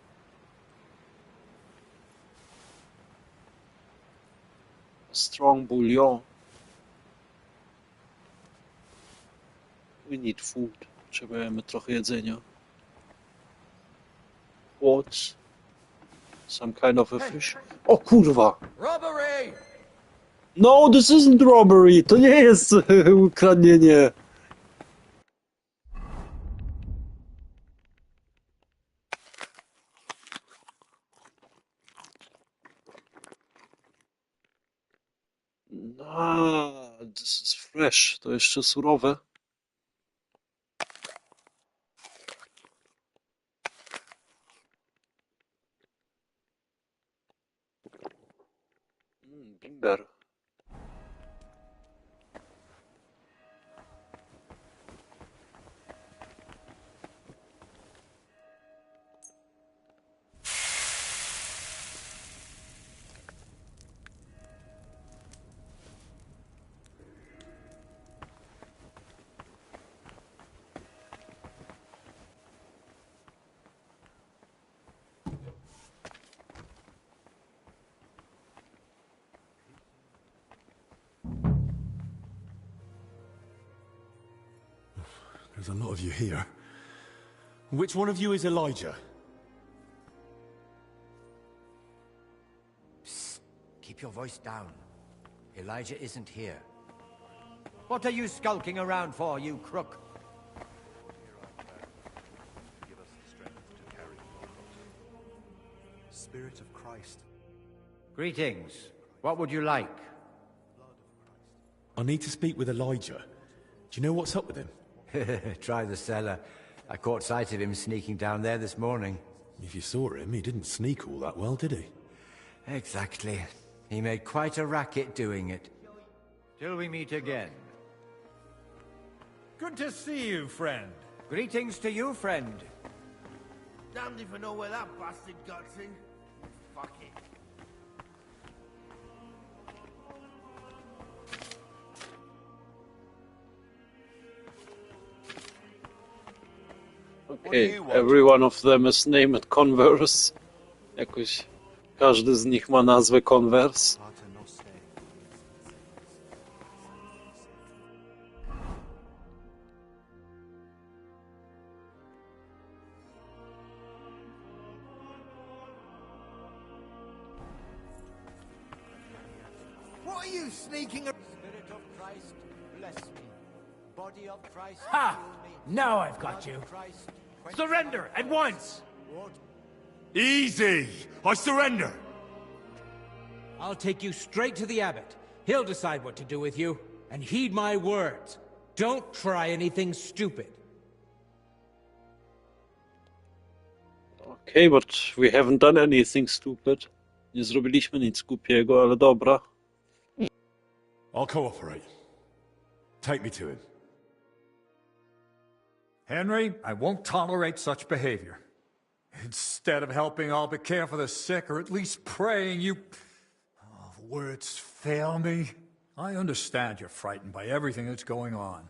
Strong bulion. We need food. Potrzebujemy trochę jedzenia. What? Some kind of a fish? O kurwa! Robbery! No, this isn't robbery! To nie jest ukradnienie! This is fresh. To jeszcze surowe. Bimber. There's a lot of you here. Which one of you is Elijah? Psst. Keep your voice down. Elijah isn't here. What are you skulking around for, you crook? Give us the strength to carry your cross. Spirit of Christ. Greetings. What would you like? I need to speak with Elijah. Do you know what's up with him? Try the cellar. I caught sight of him sneaking down there this morning. If you saw him, he didn't sneak all that well, did he? Exactly. He made quite a racket doing it. Till we meet again. Good to see you, friend. Greetings to you, friend. Damned if I know where that bastard got in. Fuck it. Okay, every one of them is named Converse. Jakoś każdy z nich ma nazwę Converse. What are you sneaking? Spirit of Christ, bless me. Body of Christ, Ha! heal me. Now I've got Blood you. of Christ, Surrender at once! Easy! I surrender! I'll take you straight to the abbot. He'll decide what to do with you. And heed my words. Don't try anything stupid. Okay, but we haven't done anything stupid. Nie zrobiliśmy nic głupiego, ale dobra. I'll cooperate. Take me to him. Henry, I won't tolerate such behavior. Instead of helping, I'll be care for the sick, or at least praying you... Oh, words fail me. I understand you're frightened by everything that's going on,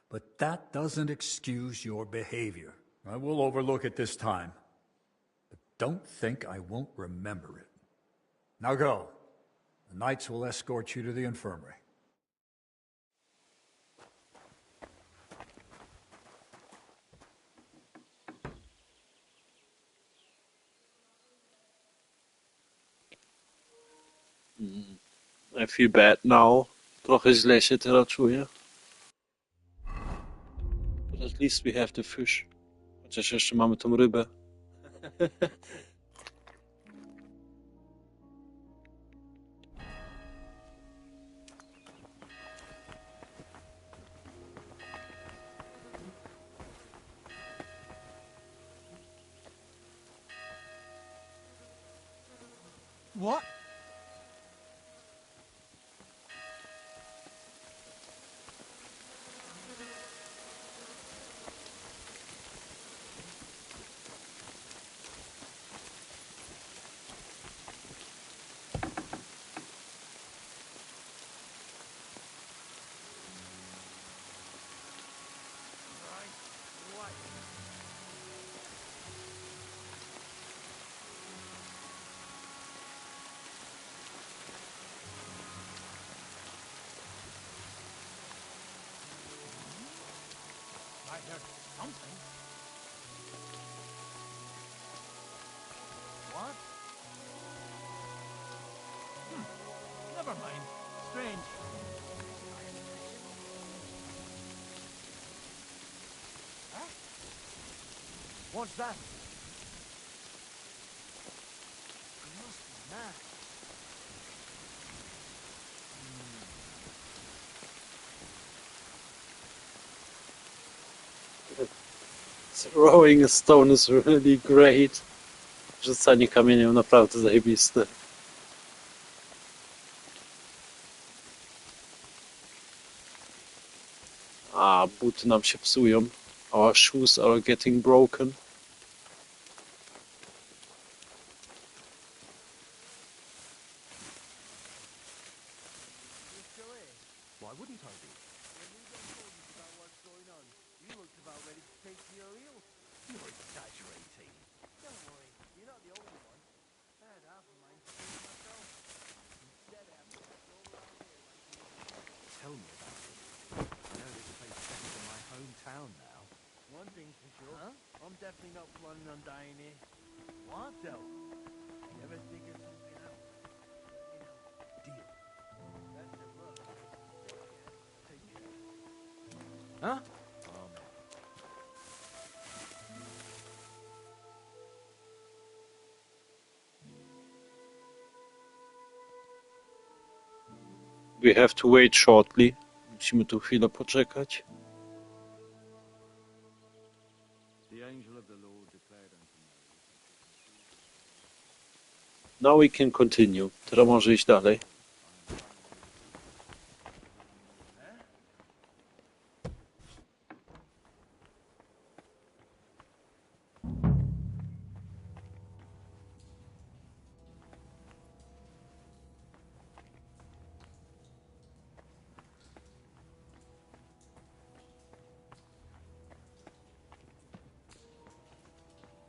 but that doesn't excuse your behavior. I will overlook it this time, but don't think I won't remember it. Now go. The knights will escort you to the infirmary. I feel bad now. Trochę źle się teraz czuję. But at least we have the fish. Chociaż jeszcze mamy tą rybę. What? I heard something. What? Never mind. Strange. Huh? What's that? It must be mad. Throwing a stone is really great. Rzucanie kamieniem naprawdę zajebiste. A, buty nam się psują. Our shoes are getting broken. Why wouldn't I be? When we got told us about what's going on, you looked about ready to take to your heels. You're exaggerating. Don't worry, you're not the only one. I had half of mine to do myself. Instead of having to go around here like you. Tell me about it. I know this place better than my hometown now. One thing's for sure. Huh? I'm definitely not planning on dying here. What? So, you ever figure something out? You know, deal. That's the look. Take care. Huh? We have to wait shortly. Musimy tu chwilę poczekać. The angel of the Lord declared unto me. Now we can continue. Teraz może iść dalej.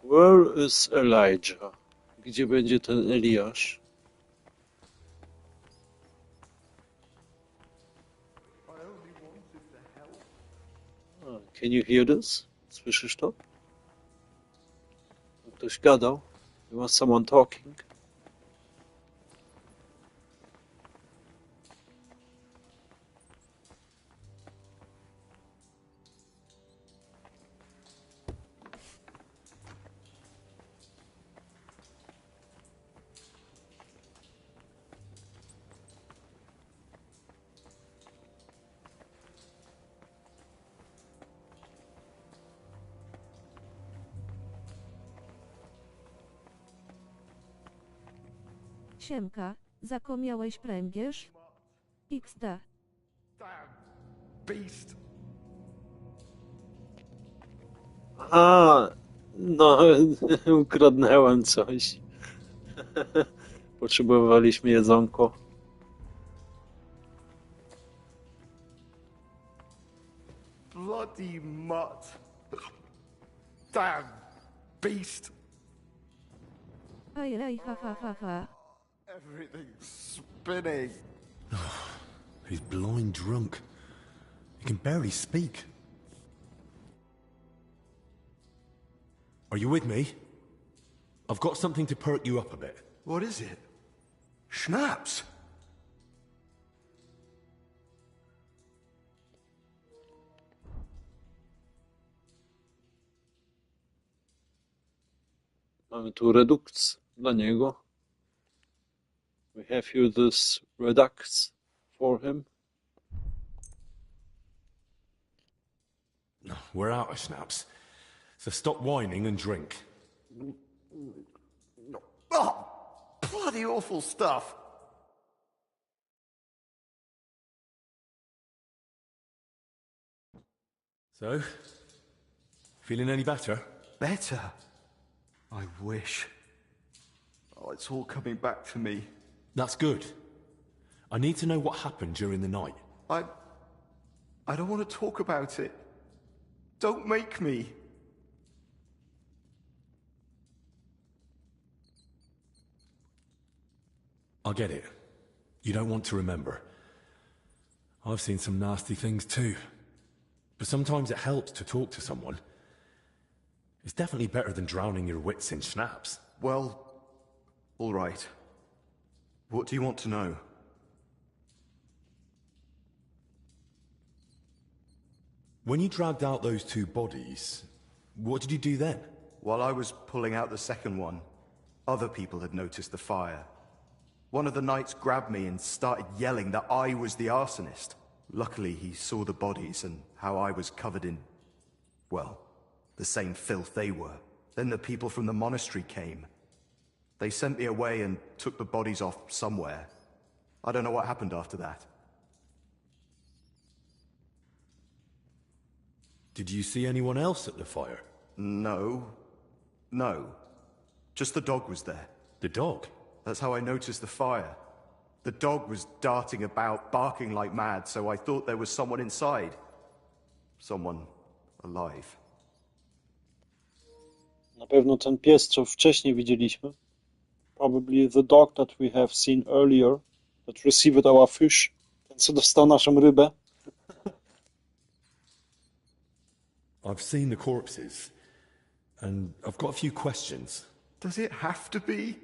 Where is Elijah? Gdzie będzie ten Eliasz? Can you hear this? Słyszysz to? Ktoś gadał? There was someone talking. Siemka, za ko miałeś pręgierz? XD. Beast. A, no, ukradnęłem coś. Potrzebowaliśmy jedzonko. Bloody mutt. Damn beast. Ajaj, ha ha ha ha. Everything's spinning. He's blind drunk. He can barely speak. Are you with me? I've got something to perk you up a bit. What is it? Schnapps? Mamy tu redukc dla niego. We have here this redux for him. No, we're out of schnapps. So stop whining and drink. Oh, bloody awful stuff. So, feeling any better? Better? I wish. Oh, it's all coming back to me. That's good. I need to know what happened during the night. I don't want to talk about it. Don't make me. I get it. You don't want to remember. I've seen some nasty things too. But sometimes it helps to talk to someone. It's definitely better than drowning your wits in schnapps. Well, all right. What do you want to know? When you dragged out those two bodies, what did you do then? While I was pulling out the second one, other people had noticed the fire. One of the knights grabbed me and started yelling that I was the arsonist. Luckily, he saw the bodies and how I was covered in, well, the same filth they were. Then the people from the monastery came. They sent me away and took the bodies off somewhere. I don't know what happened after that. Did you see anyone else at the fire? No. Just the dog was there. The dog? That's how I noticed the fire. The dog was darting about, barking like mad, so I thought there was someone inside. Someone alive. Na pewno ten pies, co wcześniej widzieliśmy. Probably the dog that we have seen earlier, that received our fish. Ten, co dostał naszą rybę. I've seen the corpses, and I've got a few questions. Does it have to be?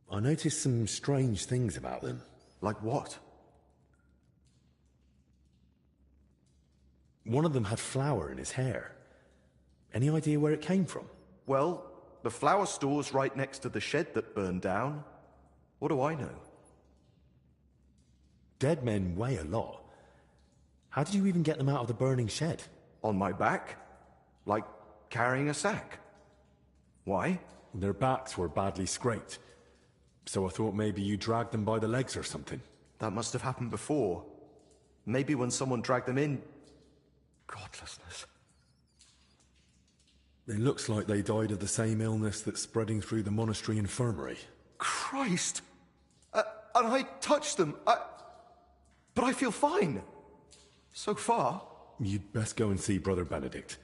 I noticed some strange things about them. Like what? One of them had flour in his hair. Any idea where it came from? Well, the flower store's right next to the shed that burned down. What do I know? Dead men weigh a lot. How did you even get them out of the burning shed? On my back? Like carrying a sack. Why? Their backs were badly scraped. So I thought maybe you dragged them by the legs or something. That must have happened before. Maybe when someone dragged them in. Godlessness. It looks like they died of the same illness that's spreading through the monastery infirmary. Christ! And I touched them. But I feel fine. So far. You'd best go and see Brother Benedict.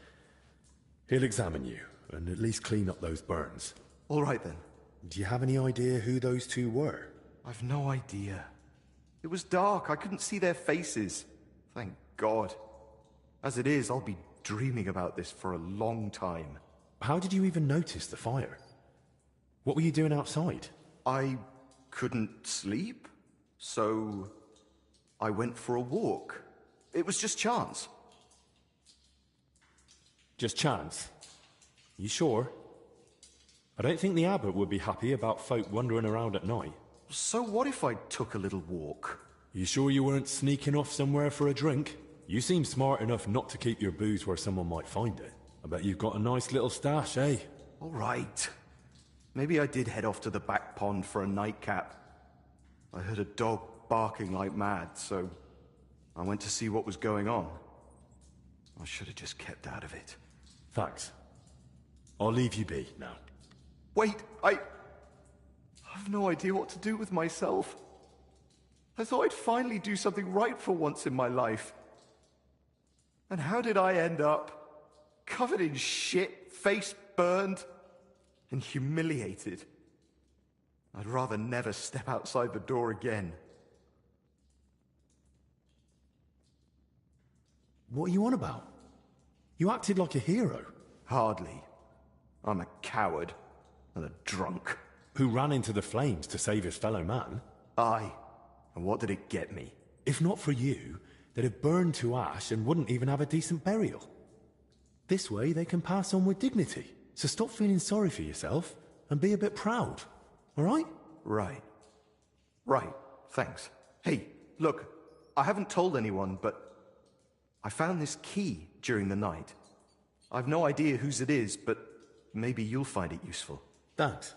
He'll examine you, and at least clean up those burns. All right then. Do you have any idea who those two were? I've no idea. It was dark, I couldn't see their faces. Thank God. As it is, I'll be dreaming about this for a long time. How did you even notice the fire? What were you doing outside? I couldn't sleep, so I went for a walk. It was just chance. Just chance? You sure? I don't think the abbot would be happy about folk wandering around at night. So what if I took a little walk? You sure you weren't sneaking off somewhere for a drink? You seem smart enough not to keep your booze where someone might find it. I bet you've got a nice little stash, eh? All right. Maybe I did head off to the back pond for a nightcap. I heard a dog barking like mad, so I went to see what was going on. I should have just kept out of it. Thanks. I'll leave you be now. Wait, I have no idea what to do with myself. I thought I'd finally do something right for once in my life. And how did I end up? Covered in shit, face burned, and humiliated. I'd rather never step outside the door again. What are you on about? You acted like a hero. Hardly. I'm a coward and a drunk. Who ran into the flames to save his fellow man. Aye. And what did it get me? If not for you, they'd have burned to ash and wouldn't even have a decent burial. This way they can pass on with dignity. So stop feeling sorry for yourself and be a bit proud. All right? Right. Right. Thanks. Hey, look, I haven't told anyone, but I found this key during the night. I've no idea whose it is, but maybe you'll find it useful. Thanks.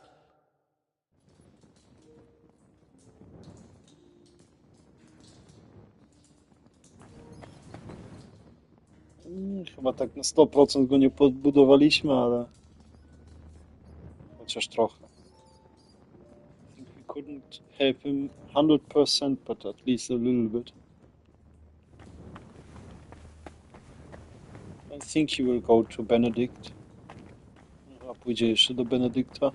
Chyba tak na 100% go nie podbudowaliśmy, ale chociaż trochę. I think we couldn't help him 100%, but at least a little bit. I think he will go to Benedict. A pójdzie jeszcze do Benedykta.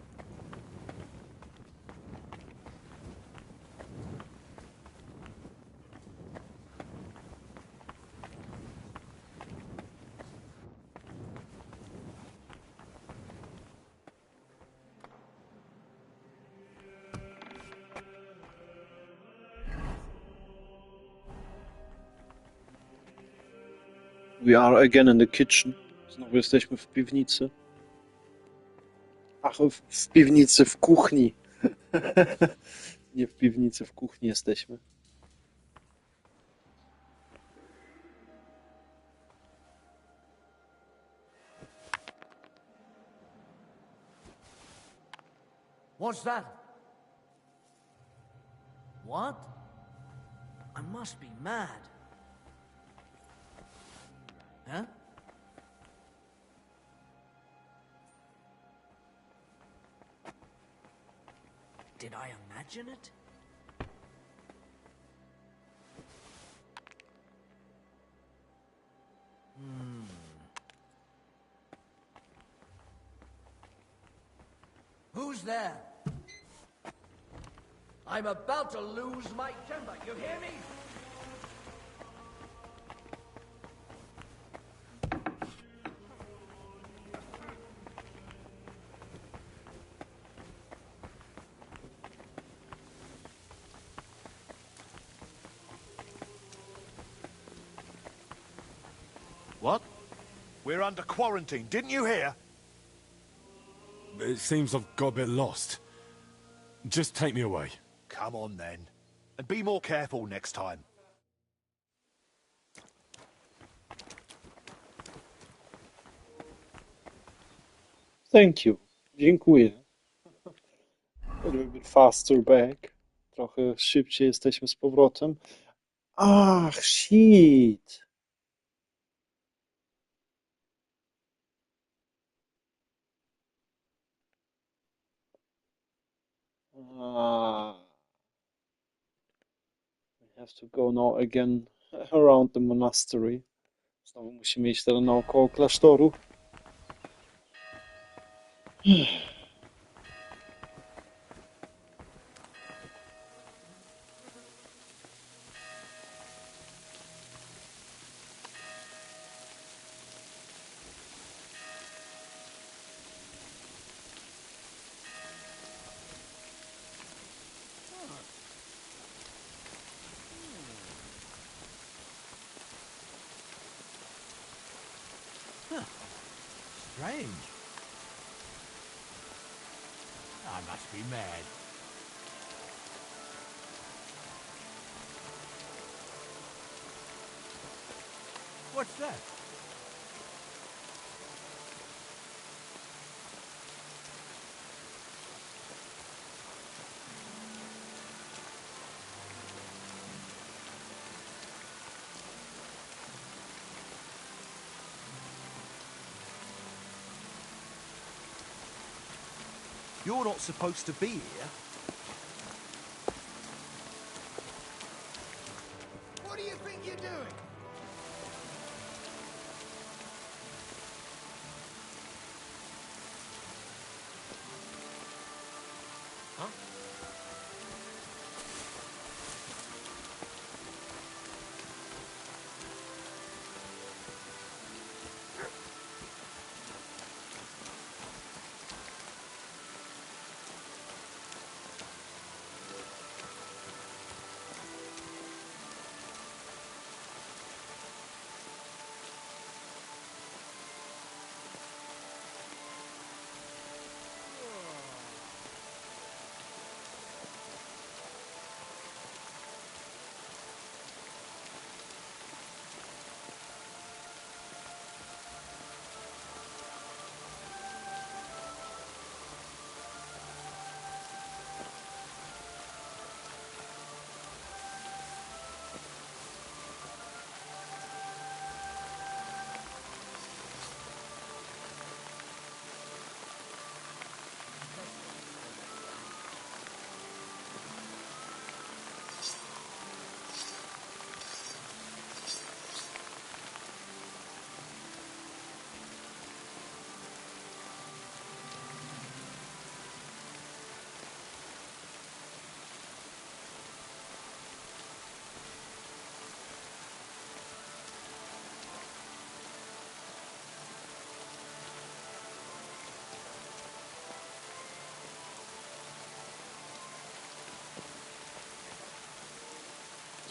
We are again in the kitchen. Znowu jesteśmy w piwnicy. Ach, w piwnicy, w kuchni. Nie w piwnicy, w kuchni jesteśmy. What's that? What? I must be mad. Huh? Did I imagine it? Who's there? I'm about to lose my temper. You hear me? What? We're under quarantine, didn't you hear? It seems I've got a bit lost. Just take me away. Come on then. And be more careful next time. Thank you. Dziękuję. A little bit faster back. Trochę szybciej jesteśmy z powrotem. Ach, shit. We have to go now again around the monastery. Znowu musimy iść teraz naokoło klasztoru. Strange. I must be mad. What's that? You're not supposed to be here. What do you think you're doing? Huh?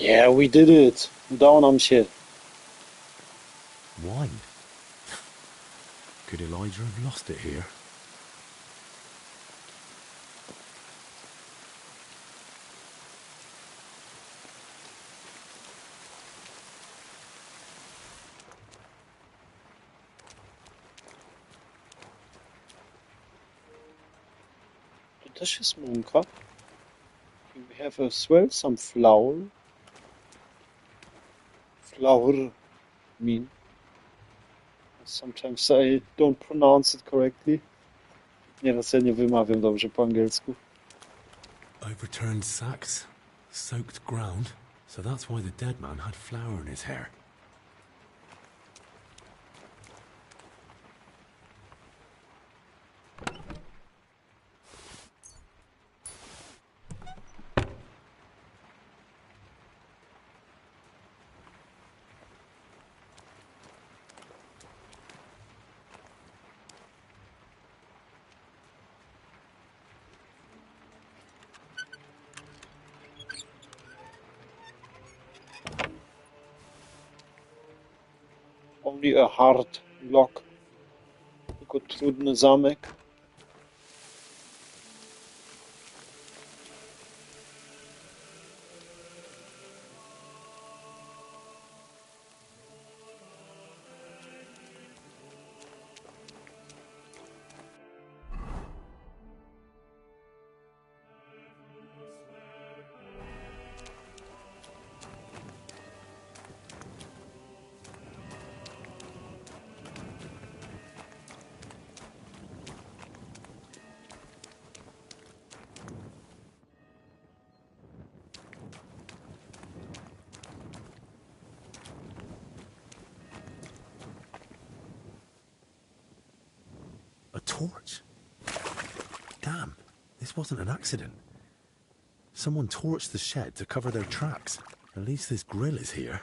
Yeah, we did it. Udało nam się. Wine. Could Elijah have lost it here? Tu też jest mąka. We have as well some flour. Flour, I mean. Sometimes I don't pronounce it correctly. Nieraz ja nie wymawiam dobrze po angielsku. Overturned sacks, soaked ground, so that's why the dead man had flour in his hair. Only a hard lock. Tylko trudny zamek. A torch? Damn, this wasn't an accident. Someone torched the shed to cover their tracks. At least this grill is here.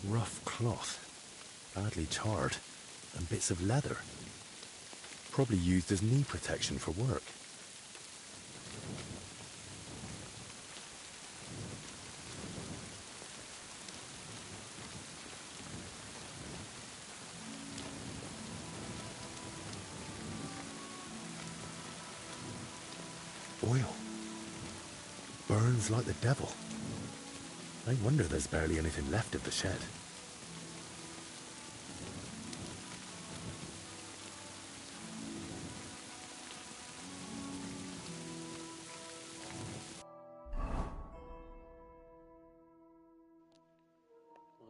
Rough cloth, badly tarred, and bits of leather. Probably used as knee protection for work. Oil. Burns like the devil. No wonder there's barely anything left of the shed.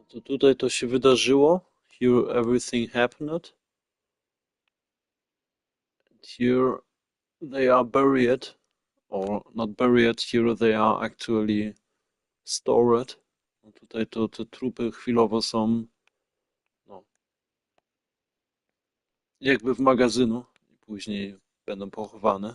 To tutaj to się wydarzyło. Here everything happened. Here they are buried. Or not buried, here they are actually stored. No tutaj to te trupy chwilowo są no, jakby w magazynu i później będą pochowane.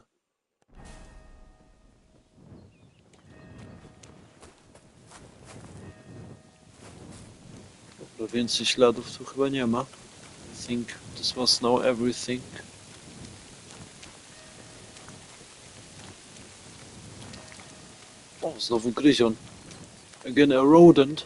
Dobra, więcej śladów tu chyba nie ma. I think this was now everything. O, znowu gryzion. Again a rodent.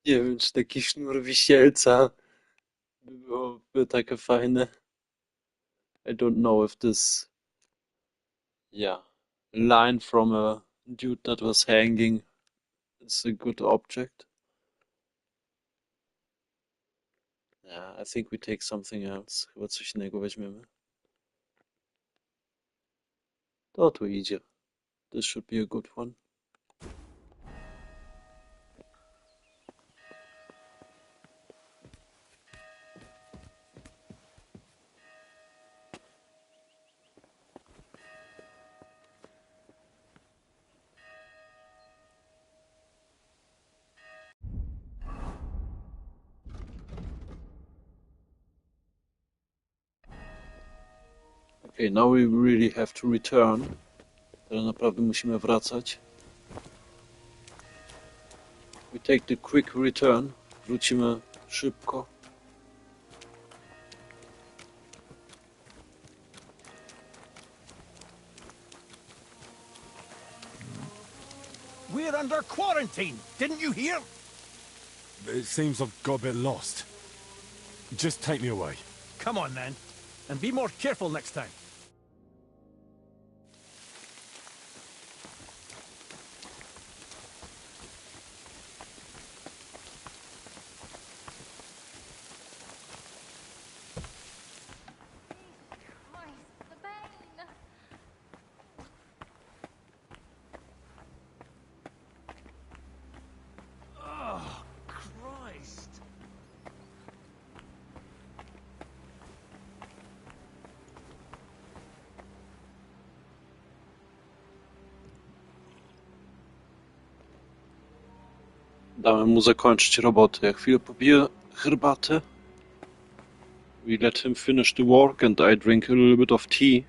Nie wiem, czy taki sznur wisielca byłoby takie fajne. I don't know if this, yeah, line from a dude that was hanging is a good object. Yeah, I think we take something else. Chyba coś innego weźmiemy. To tu idzie. This should be a good one. Okay, now we really have to return. Teraz naprawdę musimy wracać. We take the quick return. Wrócimy szybko. We're under quarantine, didn't you hear? It seems I've got a bit lost. Just take me away. Come on then, and be more careful next time. Damy mu zakończyć robotę. Ja chwilę popiję herbatę. We let him finish the work and I drink a little bit of tea.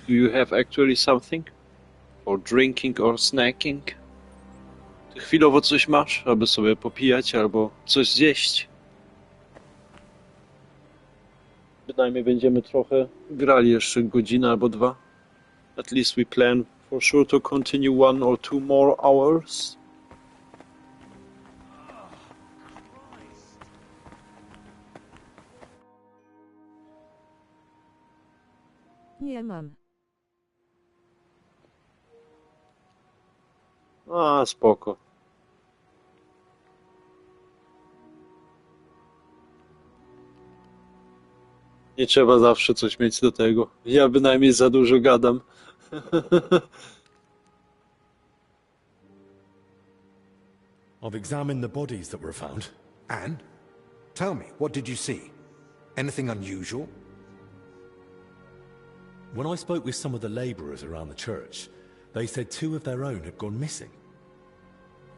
Do you have actually something? For drinking or snacking? Ty chwilowo coś masz, aby sobie popijać albo coś zjeść? Bynajmniej będziemy trochę grali jeszcze godzinę albo dwa. At least we plan for sure to continue 1 or 2 more hours. Nie mam. A, spoko. Nie trzeba zawsze coś mieć do tego. Ja bynajmniej za dużo gadam. I've examined the bodies that were found. And? Tell me, what did you see? Anything unusual? When I spoke with some of the labourers around the church, they said 2 of their own had gone missing.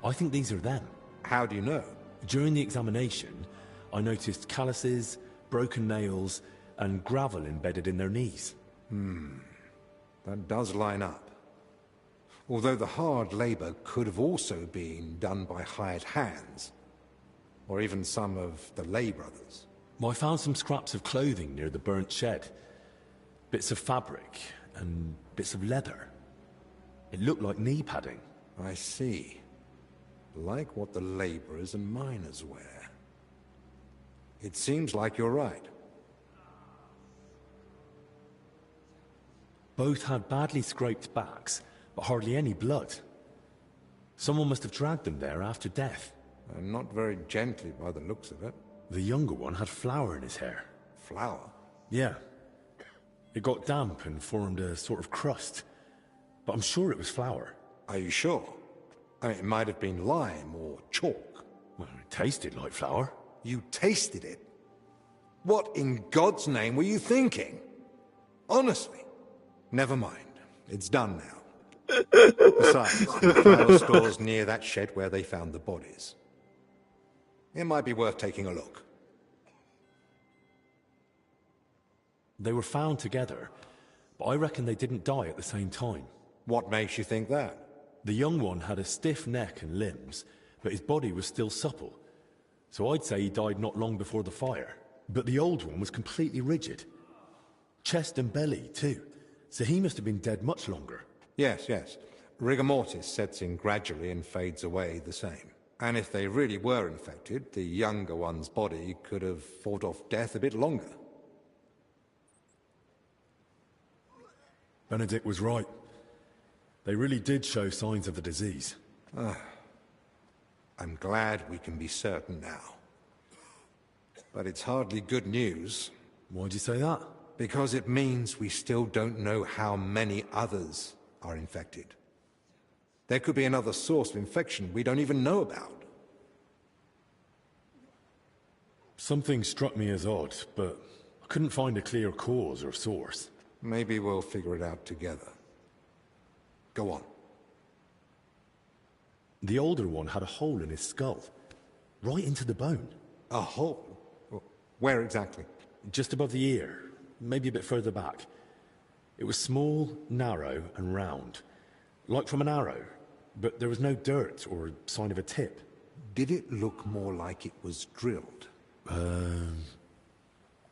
I think these are them. How do you know? During the examination, I noticed calluses, broken nails, and gravel embedded in their knees. That does line up. Although the hard labour could have also been done by hired hands, or even some of the lay brothers. I found some scraps of clothing near the burnt shed. Bits of fabric and bits of leather. It looked like knee padding. I see. Like what the labourers and miners wear. It seems like you're right. Both had badly scraped backs, but hardly any blood. Someone must have dragged them there after death. And not very gently by the looks of it. The younger one had flour in his hair. Flour? Yeah. It got damp and formed a sort of crust. But I'm sure it was flour. Are you sure? I mean, it might have been lime or chalk. Well, it tasted like flour. You tasted it? What in God's name were you thinking? Honestly. Never mind. It's done now. Besides, the flour store's near that shed where they found the bodies. It might be worth taking a look. They were found together, but I reckon they didn't die at the same time. What makes you think that? The young one had a stiff neck and limbs, but his body was still supple. So I'd say he died not long before the fire. But the old one was completely rigid. chest and belly, too. So he must have been dead much longer. Yes, yes. Rigor mortis sets in gradually and fades away the same. And if they really were infected, the younger one's body could have fought off death a bit longer. Benedict was right. They really did show signs of the disease. I'm glad we can be certain now. But it's hardly good news. Why'd you say that? Because it means we still don't know how many others are infected. There could be another source of infection we don't even know about. Something struck me as odd, but I couldn't find a clear cause or source. Maybe we'll figure it out together. Go on. The older one had a hole in his skull, right into the bone. A hole? Where exactly? Just above the ear, maybe a bit further back. It was small, narrow, and round, like from an arrow, but there was no dirt or sign of a tip. Did it look more like it was drilled?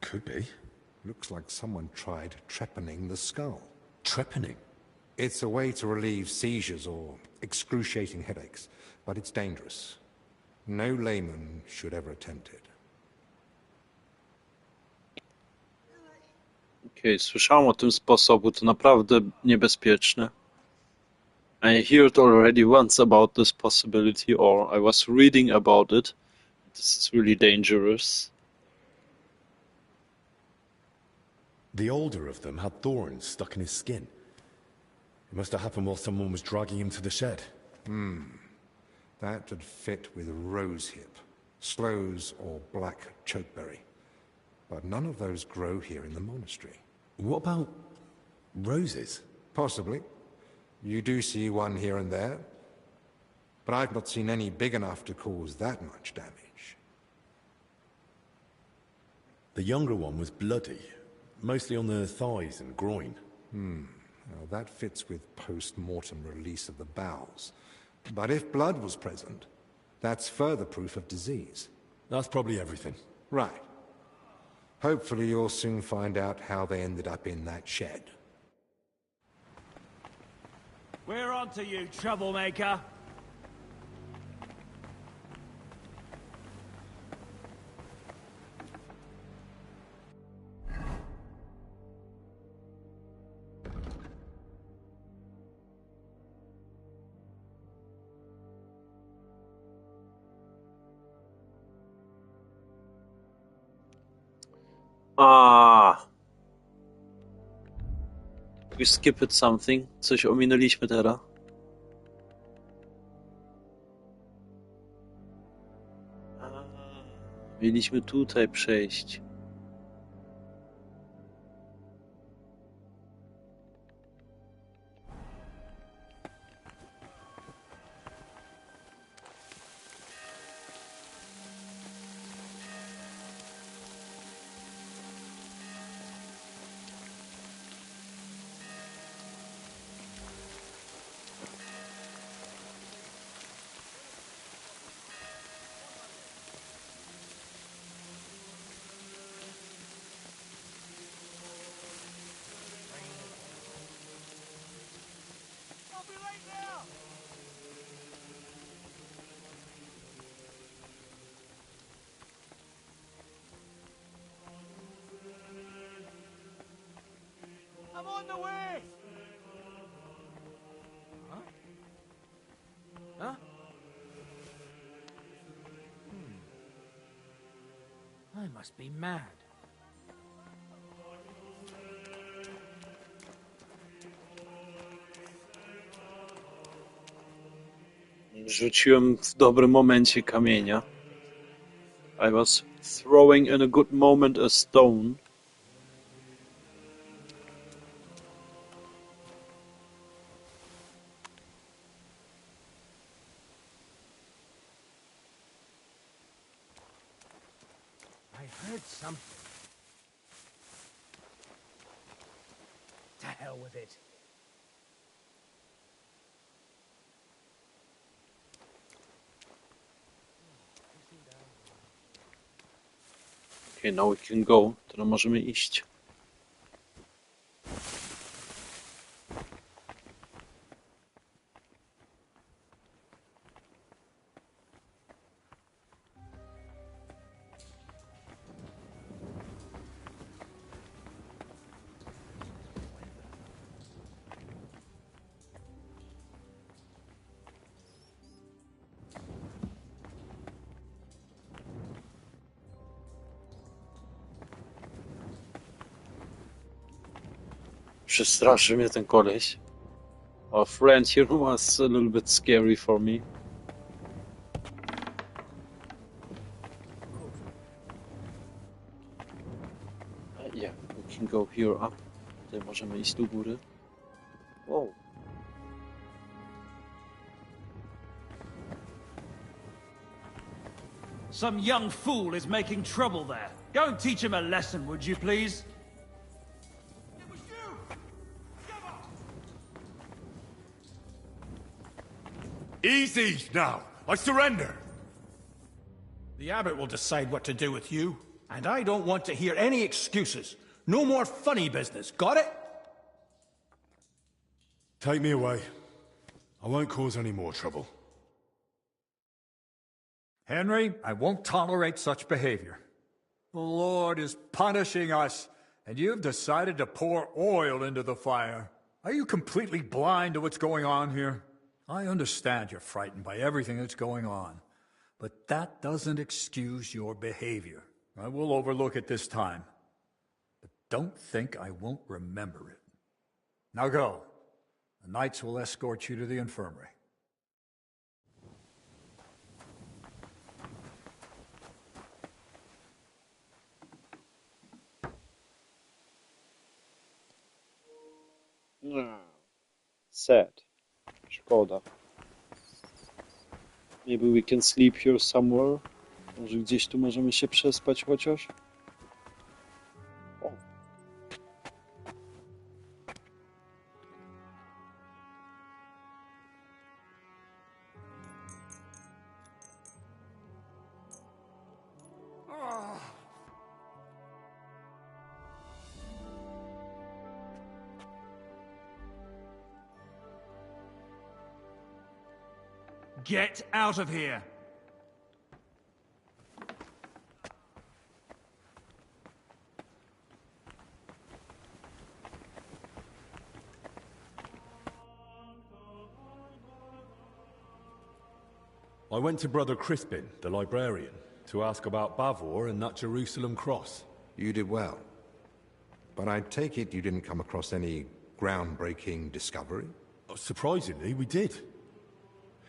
Could be. Looks like someone tried trepanning the skull. Trepanning? It's a way to relieve seizures or excruciating headaches, but it's dangerous. No layman should ever attempt it. Okej, słyszałem o tym sposobu, to naprawdę niebezpieczne. I heard already once about this possibility, or I was reading about it. This is really dangerous. The older of them had thorns stuck in his skin. It must have happened while someone was dragging him to the shed. That would fit with rosehip, sloes, or black chokeberry. But none of those grow here in the monastery. What about roses? Possibly. You do see one here and there, but I've not seen any big enough to cause that much damage. The younger one was bloody, mostly on the thighs and groin. Now that fits with post-mortem release of the bowels. But if blood was present, that's further proof of disease. That's probably everything. Right. Hopefully you'll soon find out how they ended up in that shed. We're on to you, troublemaker. We skipped something. Coś ominęliśmy teraz. Mieliśmy tutaj przejść. I'm on the way! Huh? Huh? I must be mad. Rzuciłem w dobrym momencie kamienia. I was throwing in a good moment a stone. I heard something. To hell with it. Okay, now we can go. Teraz możemy iść. Przestraszy mnie ten koleś. Our friend here was a little bit scary for me. Yeah, we can go here up. Tutaj możemy iść do góry. Wow. Some young fool is making trouble there. Go and teach him a lesson, would you please? Easy now! I surrender! The abbot will decide what to do with you, and I don't want to hear any excuses. No more funny business, got it? Take me away. I won't cause any more trouble. Henry, I won't tolerate such behavior. The Lord is punishing us, and you've decided to pour oil into the fire. Are you completely blind to what's going on here? I understand you're frightened by everything that's going on, but that doesn't excuse your behavior. I will overlook it this time, but don't think I won't remember it. Now go. The knights will escort you to the infirmary. Sad. Szkoda. Maybe we can sleep here somewhere. Może gdzieś tu możemy się przespać chociaż? O. Get out of here! I went to Brother Crispin, the librarian, to ask about Bavor and that Jerusalem cross. You did well. But I take it you didn't come across any groundbreaking discovery? Surprisingly, we did.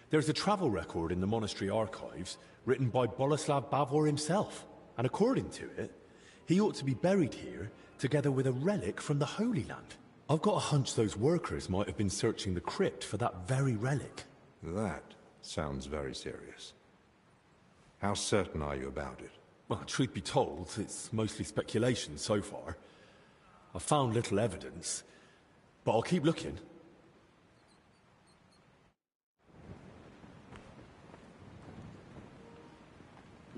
There's a travel record in the monastery archives written by Boleslav Bavor himself. And according to it, he ought to be buried here together with a relic from the Holy Land. I've got a hunch those workers might have been searching the crypt for that very relic. That sounds very serious. How certain are you about it? Well, truth be told, it's mostly speculation so far. I've found little evidence, but I'll keep looking.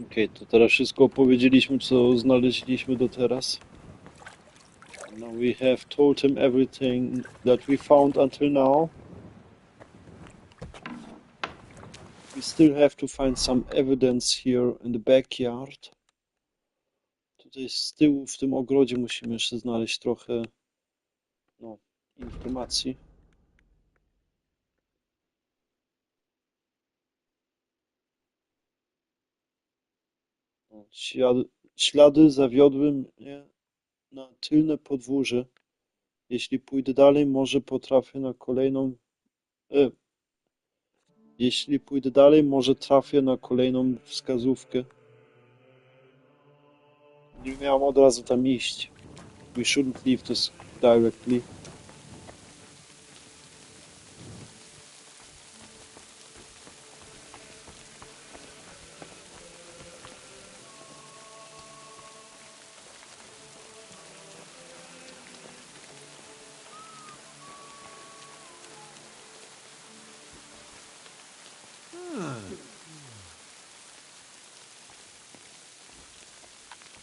Okej, to teraz wszystko opowiedzieliśmy, co znaleźliśmy do teraz. Now we have told him everything that we found until now. We still have to find some evidence here in the backyard. Tutaj z tyłu w tym ogrodzie musimy jeszcze znaleźć trochę informacji. Ślady zawiodły mnie na tylne podwórze. Jeśli pójdę dalej, może potrafię na kolejną... Jeśli pójdę dalej, może trafię na kolejną wskazówkę. Nie miałem od razu tam iść. We shouldn't leave this directly.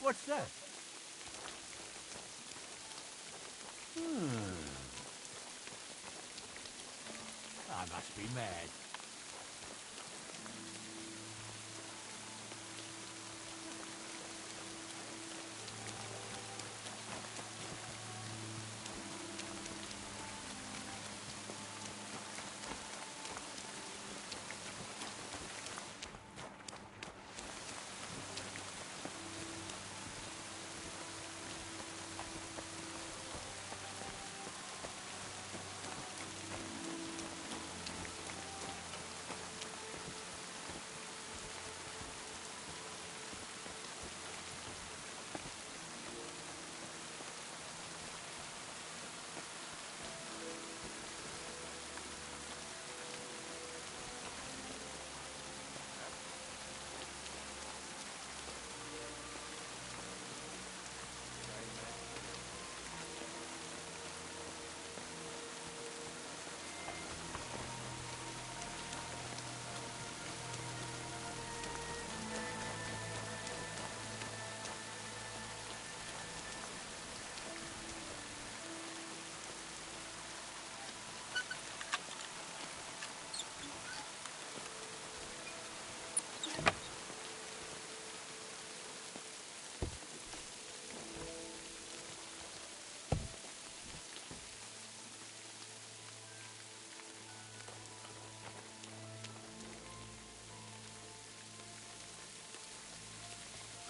What's that? I must be mad.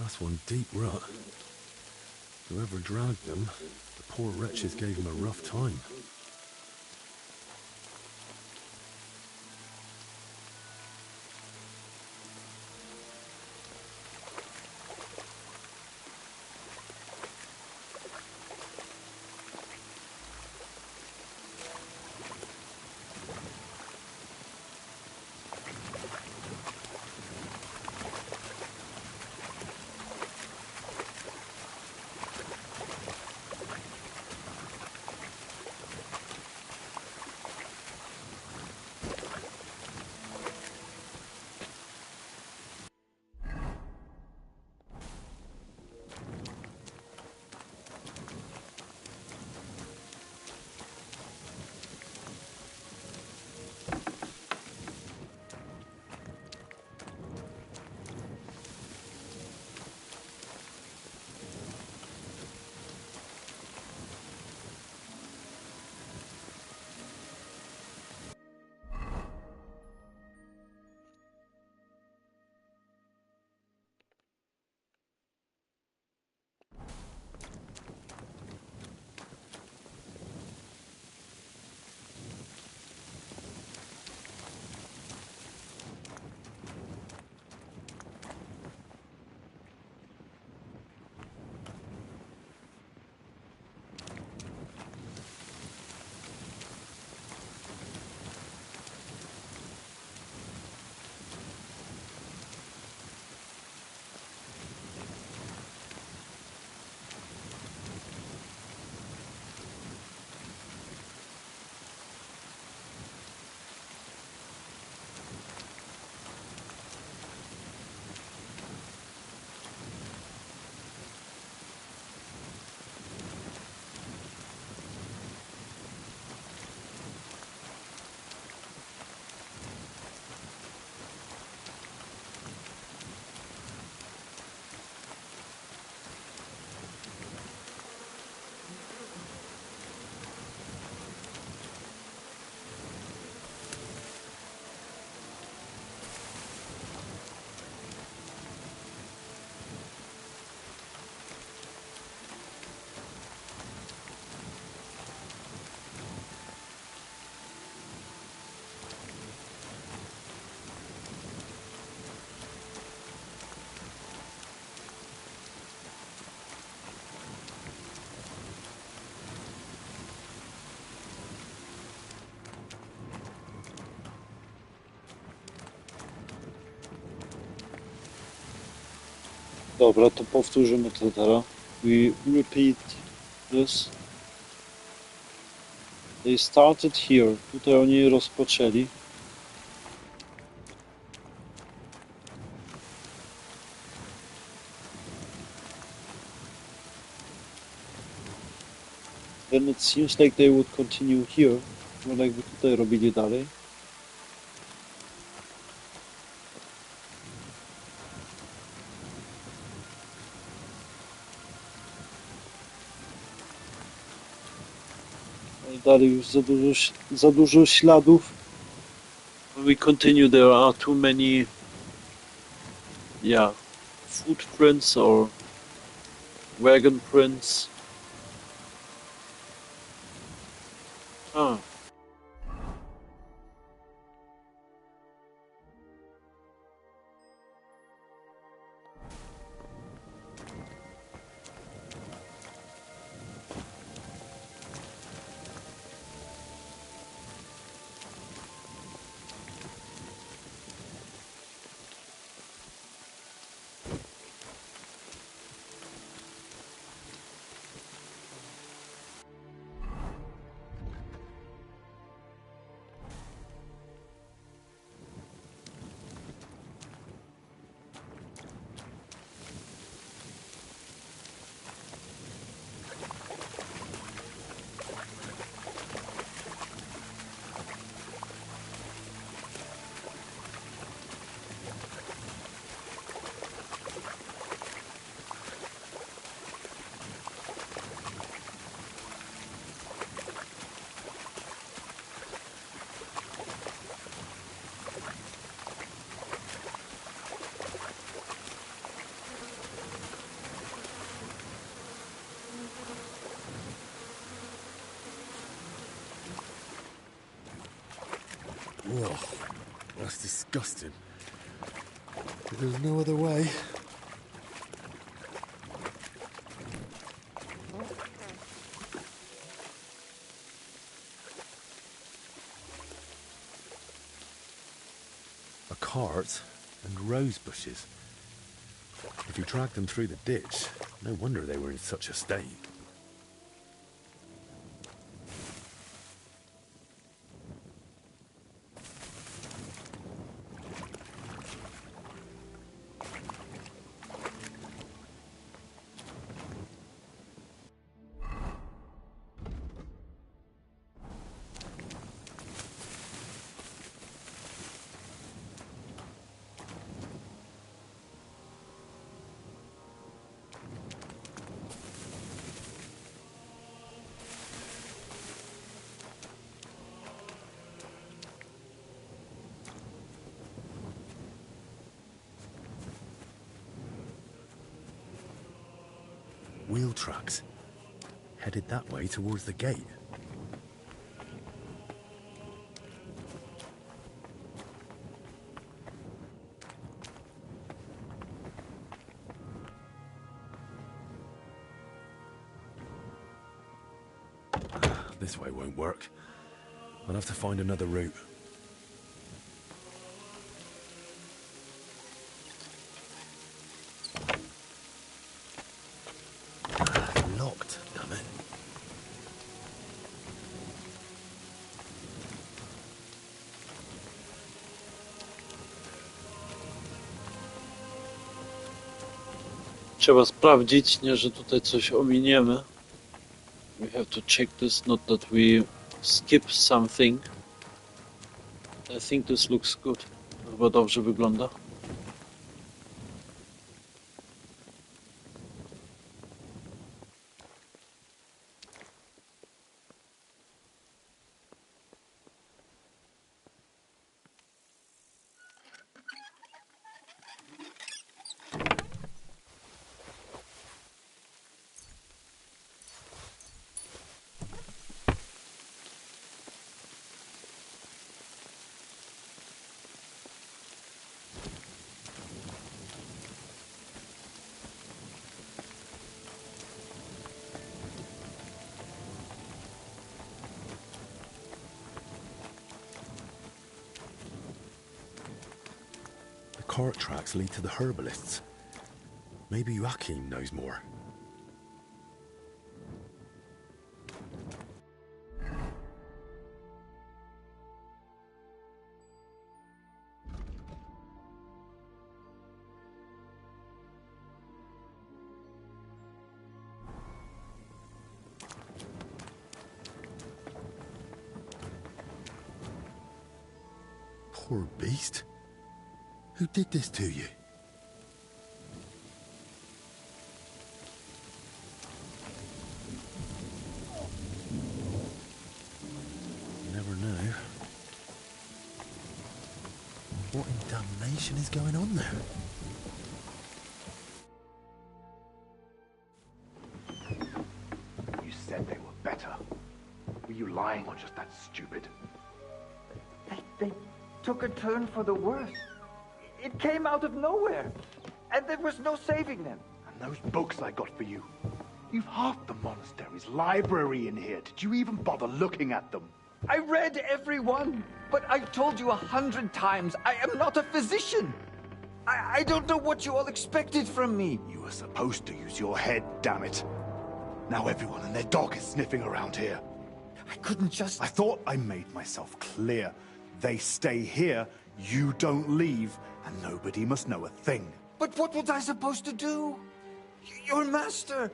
That's one deep rut. Whoever dragged them, the poor wretches gave him a rough time. Dobra, to powtórzymy to teraz. We repeat this. They started here. Tutaj oni rozpoczęli. Then it seems like they would continue here. No jakby tutaj robili dalej. Dalej już za dużo śladów. When we continue, there are too many, yeah, footprints or wagon prints. Ah. Ugh, that's disgusting. But there's no other way. A cart and rose bushes. If you dragged them through the ditch, no wonder they were in such a state. Wheel tracks, headed that way towards the gate. This way won't work. I'll have to find another route. Locked, damn it. Trzeba sprawdzić, nie, że tutaj coś ominiemy. We have to check this, not that we skip something. I think this looks good. Chyba dobrze wygląda. Cart tracks lead to the herbalists. Maybe Joachim knows more. Poor beast. Who did this to you? You never know. What in damnation is going on there? You said they were better. Were you lying or just that stupid? They took a turn for the worse. It came out of nowhere, and there was no saving them. And those books I got for you. You've half the monastery's library in here. Did you even bother looking at them? I read every one, but I've told you 100 times, I am not a physician. I don't know what you all expected from me. You were supposed to use your head, damn it. Now everyone and their dog is sniffing around here. I couldn't just... I thought I made myself clear. They stay here, you don't leave, and nobody must know a thing. But what was I supposed to do? Your master...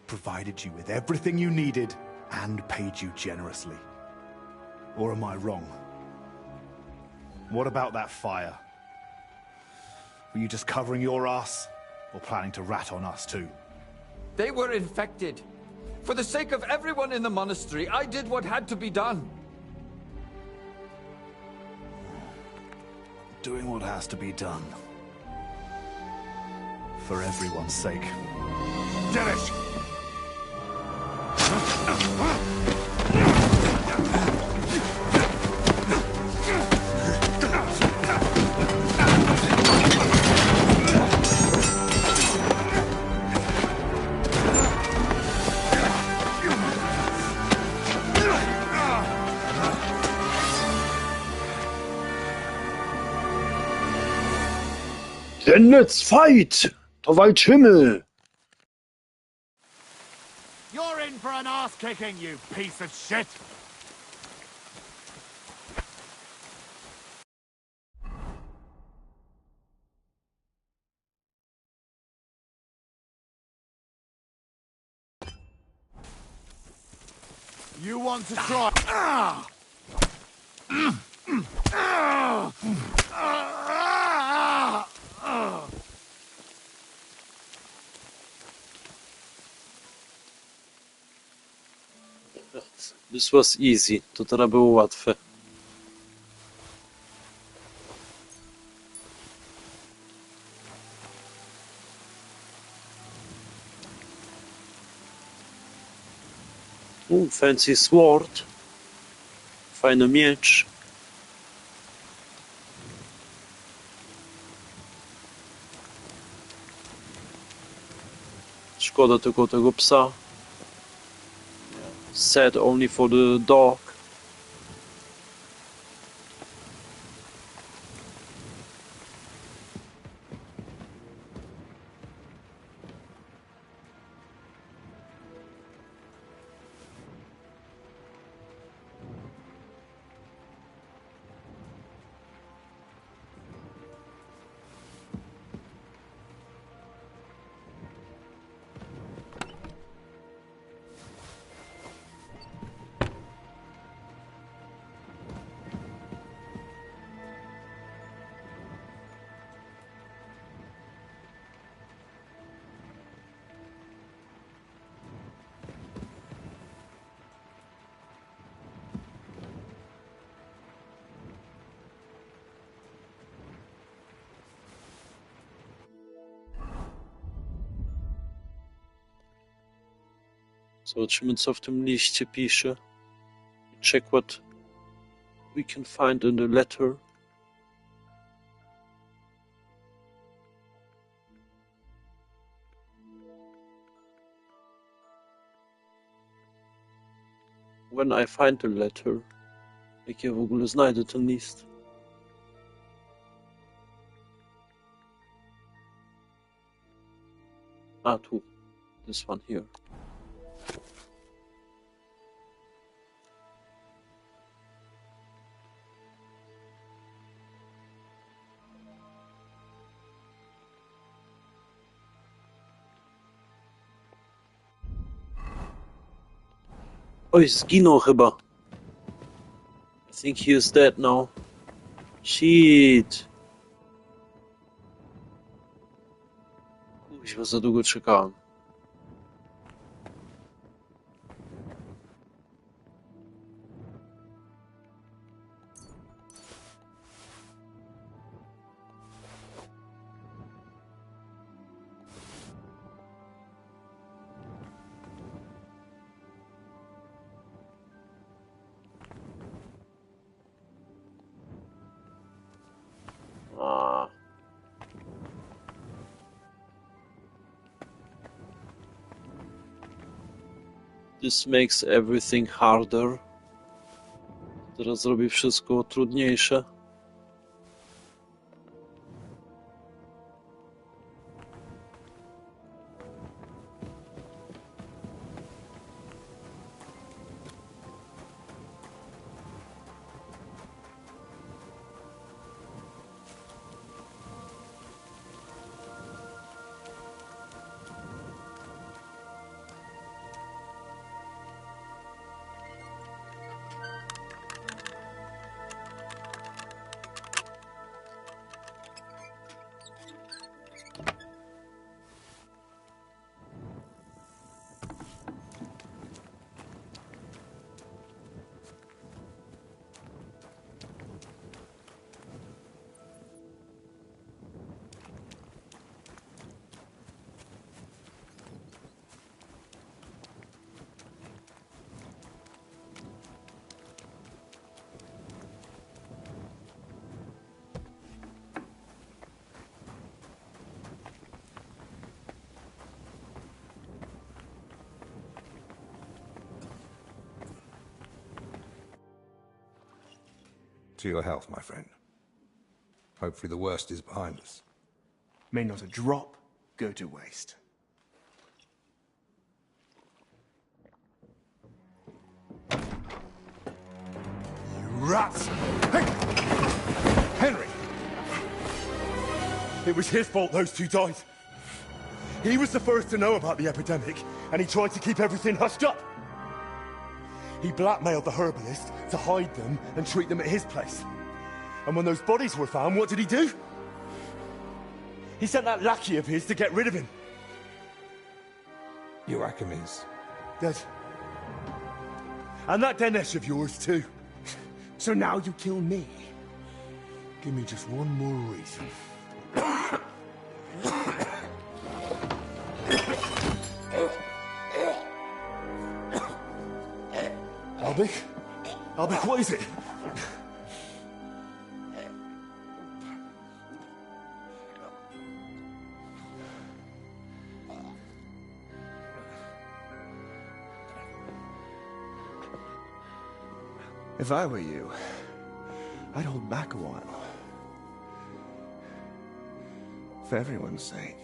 Provided you with everything you needed, and paid you generously. Or am I wrong? What about that fire? Were you just covering your ass, or planning to rat on us too? They were infected. For the sake of everyone in the monastery, I did what had to be jone. Doing what has to be done. For everyone's sake. Jindrich! Then let's fight! To walczymy! You're in for an ass kicking, you piece of shit! You want to try? This was easy. To teraz było łatwe. Fancy sword. Fajny miecz. Szkoda tylko tego psa. Sad only for the dog. Zobaczymy, co w tym liście pisze. Check what we can find in the letter. When I find the letter. Jak ja w ogóle znajdę ten list? A, tu. This one here. Oj, zginął chyba. I think he is dead now. Shit. Kuźwa, za długo czekałem. This makes everything harder. Teraz zrobię wszystko trudniejsze. To your health, my friend. Hopefully the worst is behind us. may not a drop go to waste. Rats! Hey! Henry! It was his fault those two died. He was the first to know about the epidemic, and he tried to keep everything hushed up. He blackmailed the herbalist to hide them and treat them at his place. And when those bodies were found, what did he do? He sent that lackey of his to get rid of him. Joachim is dead. And that Dinesh of yours, too. So now you kill me. Give me just one more reason. Albik? Albik, what is it? If I were you, I'd hold back a while. For everyone's sake.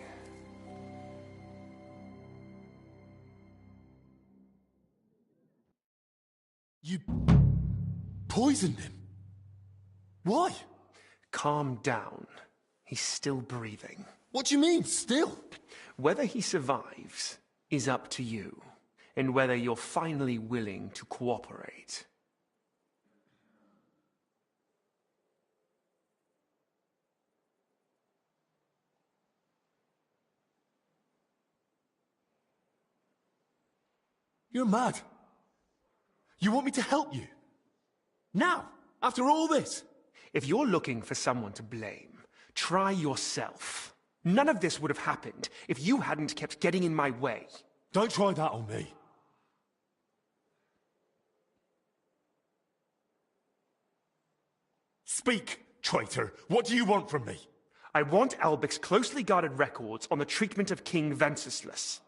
You poisoned him? Why? Calm down. He's still breathing. What do you mean, still? Whether he survives is up to you, and whether you're finally willing to cooperate. You're mad. You want me to help you? Now, after all this? If you're looking for someone to blame, try yourself. None of this would have happened if you hadn't kept getting in my way. Don't try that on me. Speak, traitor. What do you want from me? I want Albic's closely guarded records on the treatment of King Wenceslas.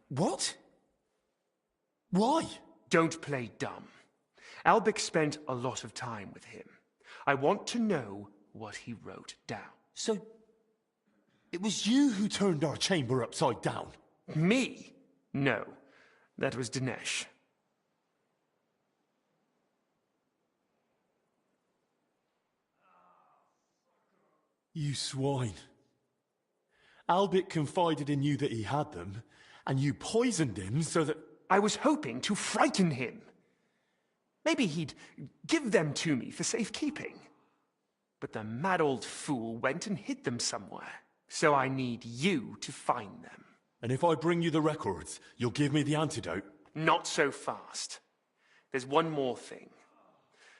What? Why? Don't play dumb. Albic spent a lot of time with him. I want to know what he wrote down. So, it was you who turned our chamber upside down? Me? No, that was Dinesh. You swine. Albic confided in you that he had them, and you poisoned him so that... I was hoping to frighten him. Maybe he'd give them to me for safekeeping. But the mad old fool went and hid them somewhere. So I need you to find them. And if I bring you the records, you'll give me the antidote? Not so fast. There's one more thing.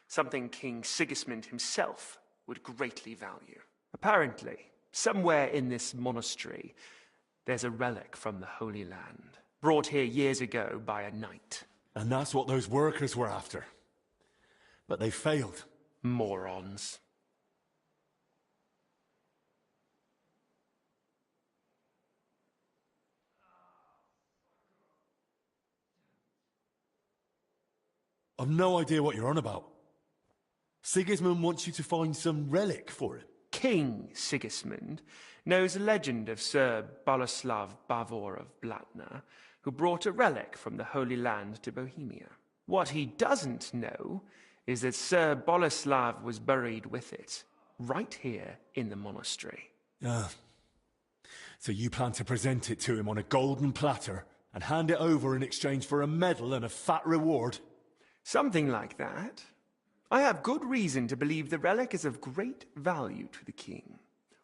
Something King Sigismund himself would greatly value. Apparently, somewhere in this monastery, there's a relic from the Holy Land, brought here years ago by a knight. And that's what those workers were after. But they failed. Morons. I've no idea what you're on about. Sigismund wants you to find some relic for him. King Sigismund knows a legend of Sir Boleslav Bavor of Blatna, who brought a relic from the Holy Land to Bohemia. What he doesn't know is that Sir Boleslav was buried with it, right here in the monastery. So you plan to present it to him on a golden platter and hand it over in exchange for a medal and a fat reward? Something like that. I have good reason to believe the relic is of great value to the king.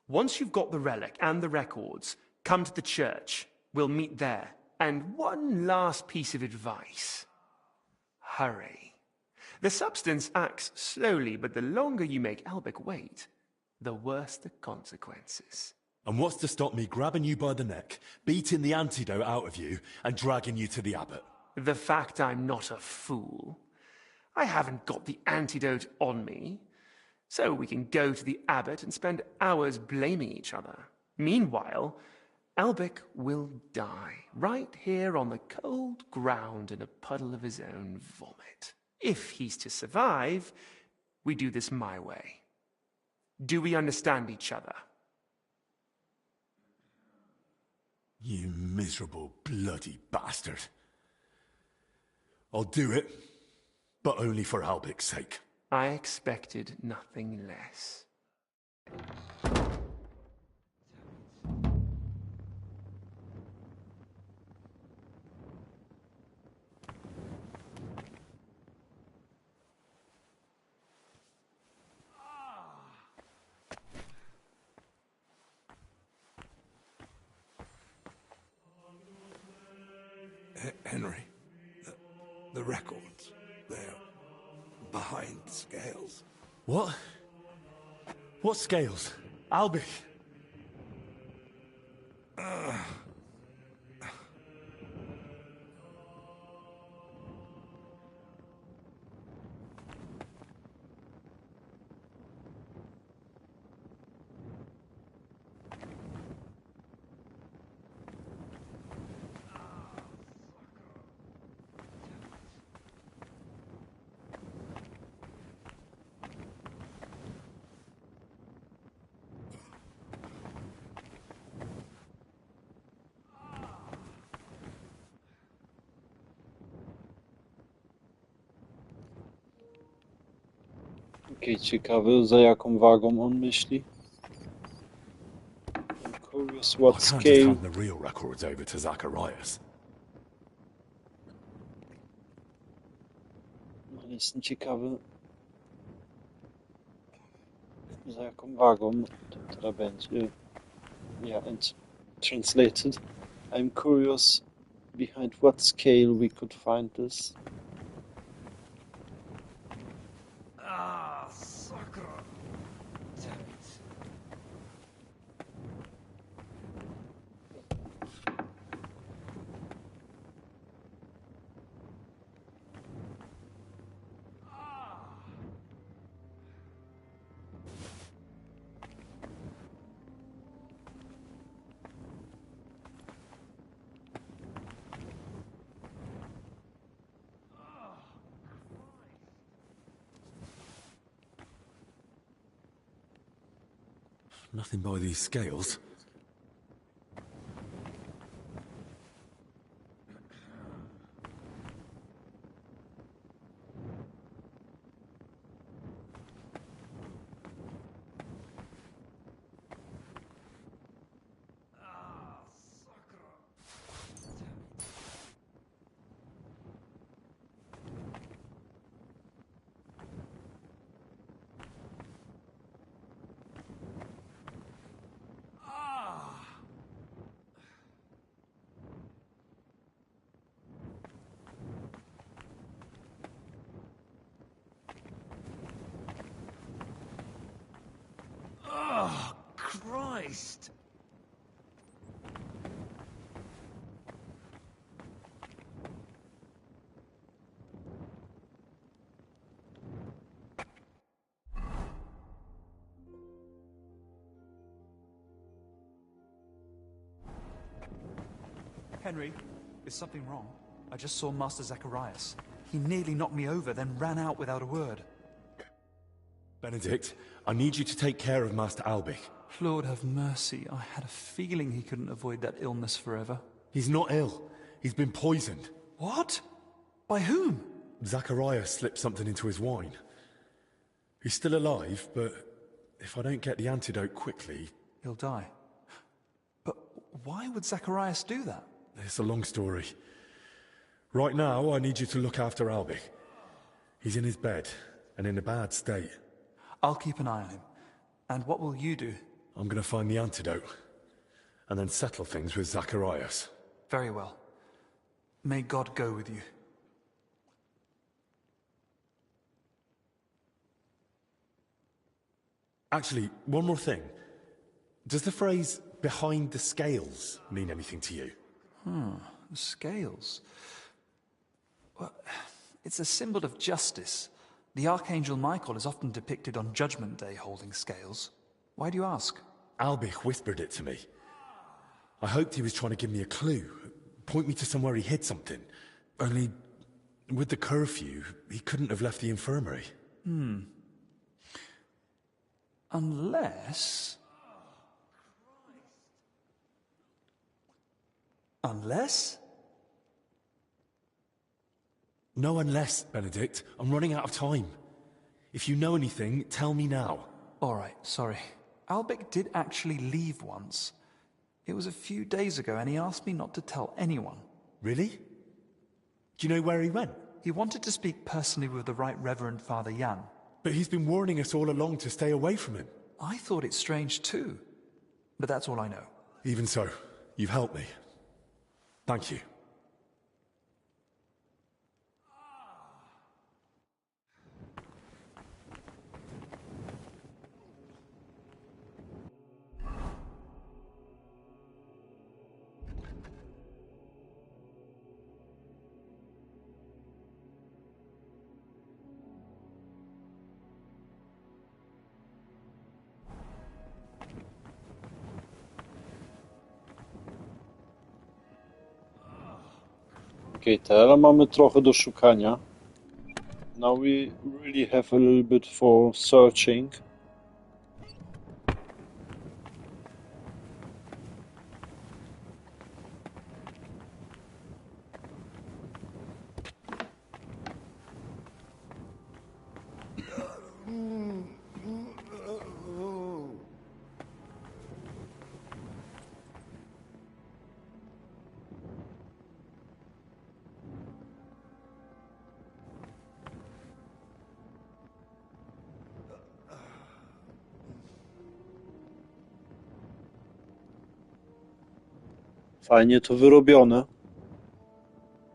Once you've got the relic and the records, come to the church. We'll meet there. And one last piece of advice. Hurry. The substance acts slowly, but the longer you make Albic wait, the worse the consequences. And what's to stop me grabbing you by the neck, beating the antidote out of you, and dragging you to the abbot? The fact I'm not a fool. I haven't got the antidote on me, so we can go to the abbot and spend hours blaming each other. Meanwhile, Albic will die, right here on the cold ground in a puddle of his own vomit. If he's to survive, we do this my way. Do we understand each other? You miserable bloody bastard. I'll do it, but only for Albic's sake. I expected nothing less. Henry, the records, they're behind the scales. What? What scales? Albic? Okej, ciekawe, za jaką wagą on myśli. I'm curious what I can't just scale. hand the real records over to Zacharias. Ale jestem ciekawy, za jaką wagą to teraz będzie. Yeah, and translated. I'm curious behind what scale we could find this. Ah, sucker. Damn it. Nothing by these scales. Oh, Christ. Henry, is something wrong? I just saw Master Zacharias. He nearly knocked me over, then ran out without a word. Benedict, I need you to take care of Master Albic. Lord have mercy. I had a feeling he couldn't avoid that illness forever. He's not ill. He's been poisoned. What? By whom? Zacharias slipped something into his wine. He's still alive, but if I don't get the antidote quickly... He'll die. But why would Zacharias do that? It's a long story. Right now, I need you to look after Albic. He's in his bed, and in a bad state. I'll keep an eye on him. And what will you do? I'm going to find the antidote, and then settle things with Zacharias. Very well. May God go with you. Actually, one more thing. Does the phrase, behind the scales, mean anything to you? The scales. Well, it's a symbol of justice. The Archangel Michael is often depicted on Judgment Day holding scales. Why do you ask? Albic whispered it to me. I hoped he was trying to give me a clue, point me to somewhere he hid something. Only, with the curfew, he couldn't have left the infirmary. Unless... Unless? No unless, Benedict. I'm running out of time. If you know anything, tell me now. All right, sorry. Albic did actually leave once. It was a few days ago, and he asked me not to tell anyone. Really? Do you know where he went? He wanted to speak personally with the Right Reverend Father Jan. But he's been warning us all along to stay away from him. I thought it strange too. But that's all I know. Even so, you've helped me. Thank you. Okej, teraz mamy trochę do szukania. Now we really have a little bit for searching. Fajnie to wyrobione.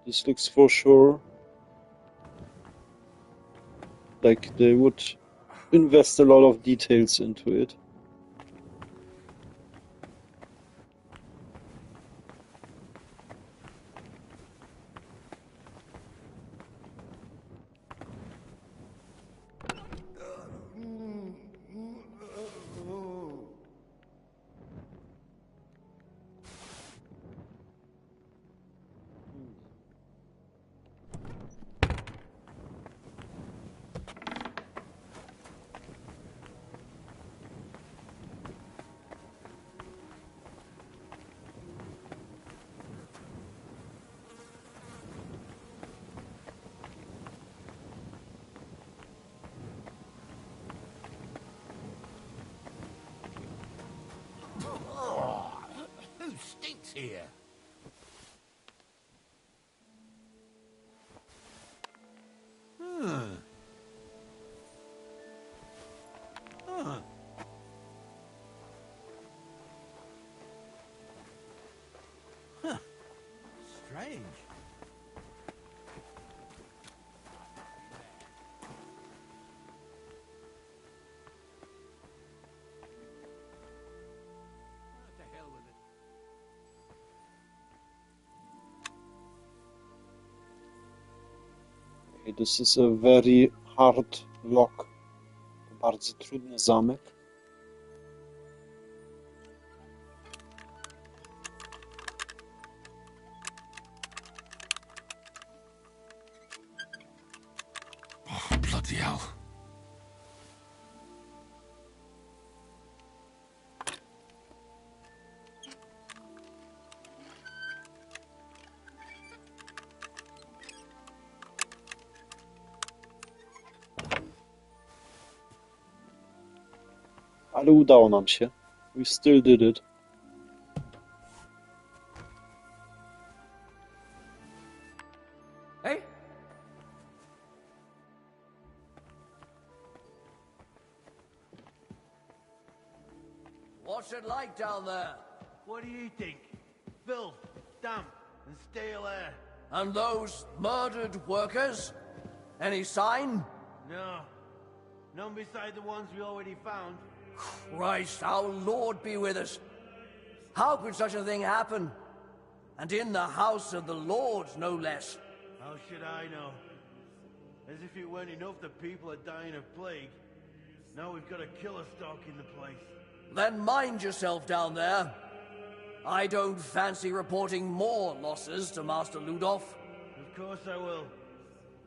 This looks for sure like they would invest a lot of details into it. Who stinks here? Strange. Okay, this is a very hard lock. Bardzo trudny zamek. Oh, bloody hell. Ale udało nam się. We still did it. Hey? What's it like down there? What do you think? Filth, damp, and stale air. And those murdered workers? Any sign? No. None beside the ones we already found. Christ, our Lord be with us. How could such a thing happen? And in the house of the Lord, no less. How should I know? As if it weren't enough that people are dying of plague. Now we've got a killer stalking the place. Then mind yourself down there. I don't fancy reporting more losses to Master Ludolf. Of course I will.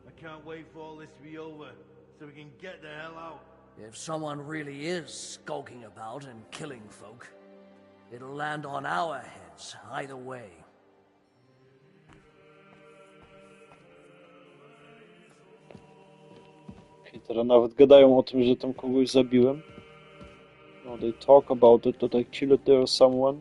I can't wait for all this to be over, so we can get the hell out. If someone really is skulking about and killing folk, it'll land on our heads either way. Okej, teraz nawet gadają o tym, że tam kogoś zabiłem. No, they talk about it, that I killed there someone.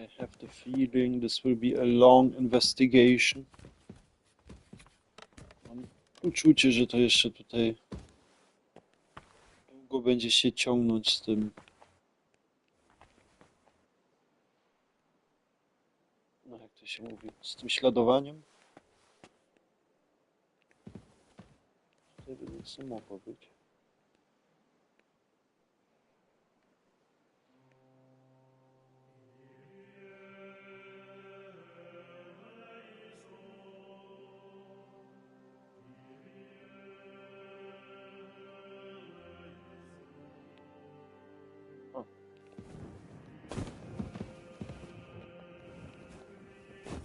I have the feeling this will be a long investigation. Mam uczucie, że to jeszcze tutaj długo będzie się ciągnąć z tym. No jak to się mówi? Z tym śladowaniem? Wtedy nic nie mogło być.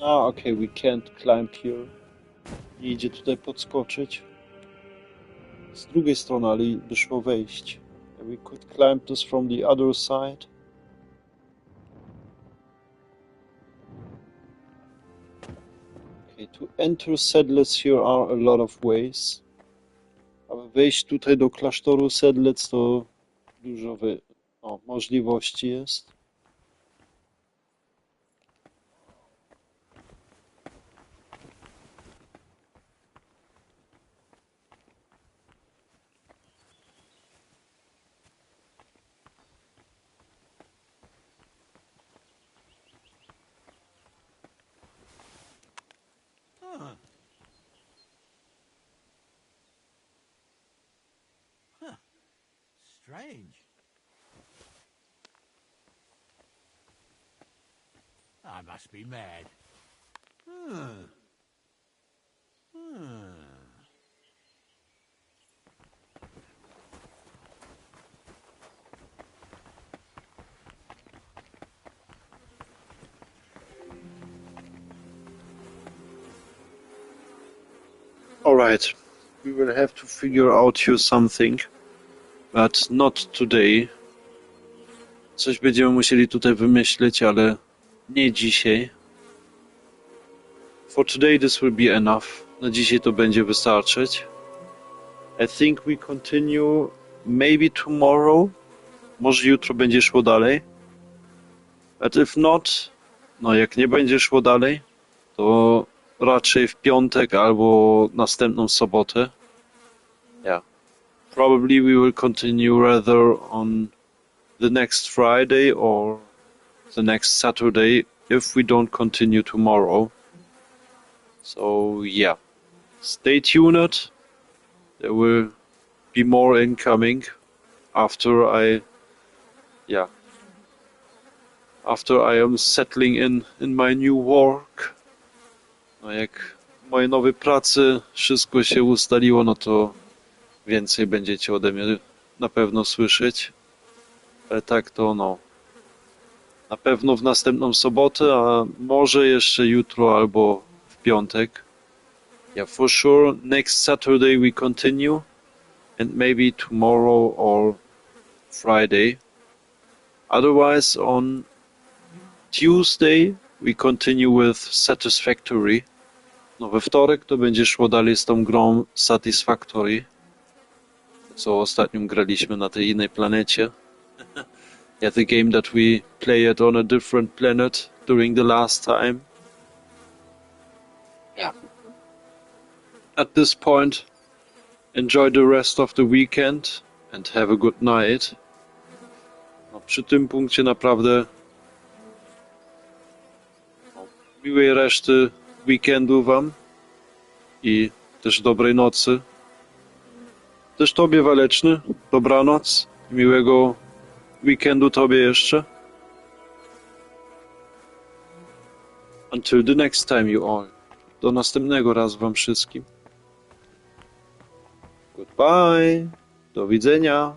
Okay, we can't climb here. Nie idzie tutaj podskoczyć. Z drugiej strony, ale by szło wejść. We could climb this from the other side. Okay, to enter Sedletz here are a lot of ways. Aby wejść tutaj do klasztoru Sedletz to dużo możliwości jest. Strange. I must be mad. Alright, we will have to figure out here something, but not today. Coś będziemy musieli tutaj wymyślić, ale nie dzisiaj. For today this will be enough. Na dzisiaj to będzie wystarczyć. I think we continue maybe tomorrow. Może jutro będzie szło dalej. But if not, no jak nie będzie szło dalej, to raczej w piątek albo następną sobotę. Yeah. Probably we will continue rather on the next Friday or the next Saturday if we don't continue tomorrow. So yeah, stay tuned. There will be more incoming after I am settling in my new work. No jak w mojej nowej pracy wszystko się ustaliło, no to więcej będziecie ode mnie na pewno słyszeć. Ale tak to no. Na pewno w następną sobotę, a może jeszcze jutro albo w piątek. Yeah, for sure next Saturday we continue and maybe tomorrow or Friday. Otherwise on Tuesday we continue with Satisfactory. No we wtorek to będzie szło dalej z tą grą Satisfactory, co ostatnio graliśmy na tej innej planecie. Yeah, the game that we played on a different planet during the last time. Yeah. At this point, enjoy the rest of the weekend and have a good night. No, przy tym punkcie naprawdę miłej reszty weekendu wam i też dobrej nocy. Też tobie, Waleczny, dobranoc i miłego weekendu tobie jeszcze. Until the next time you all. Do następnego razu wam wszystkim. Goodbye. Do widzenia.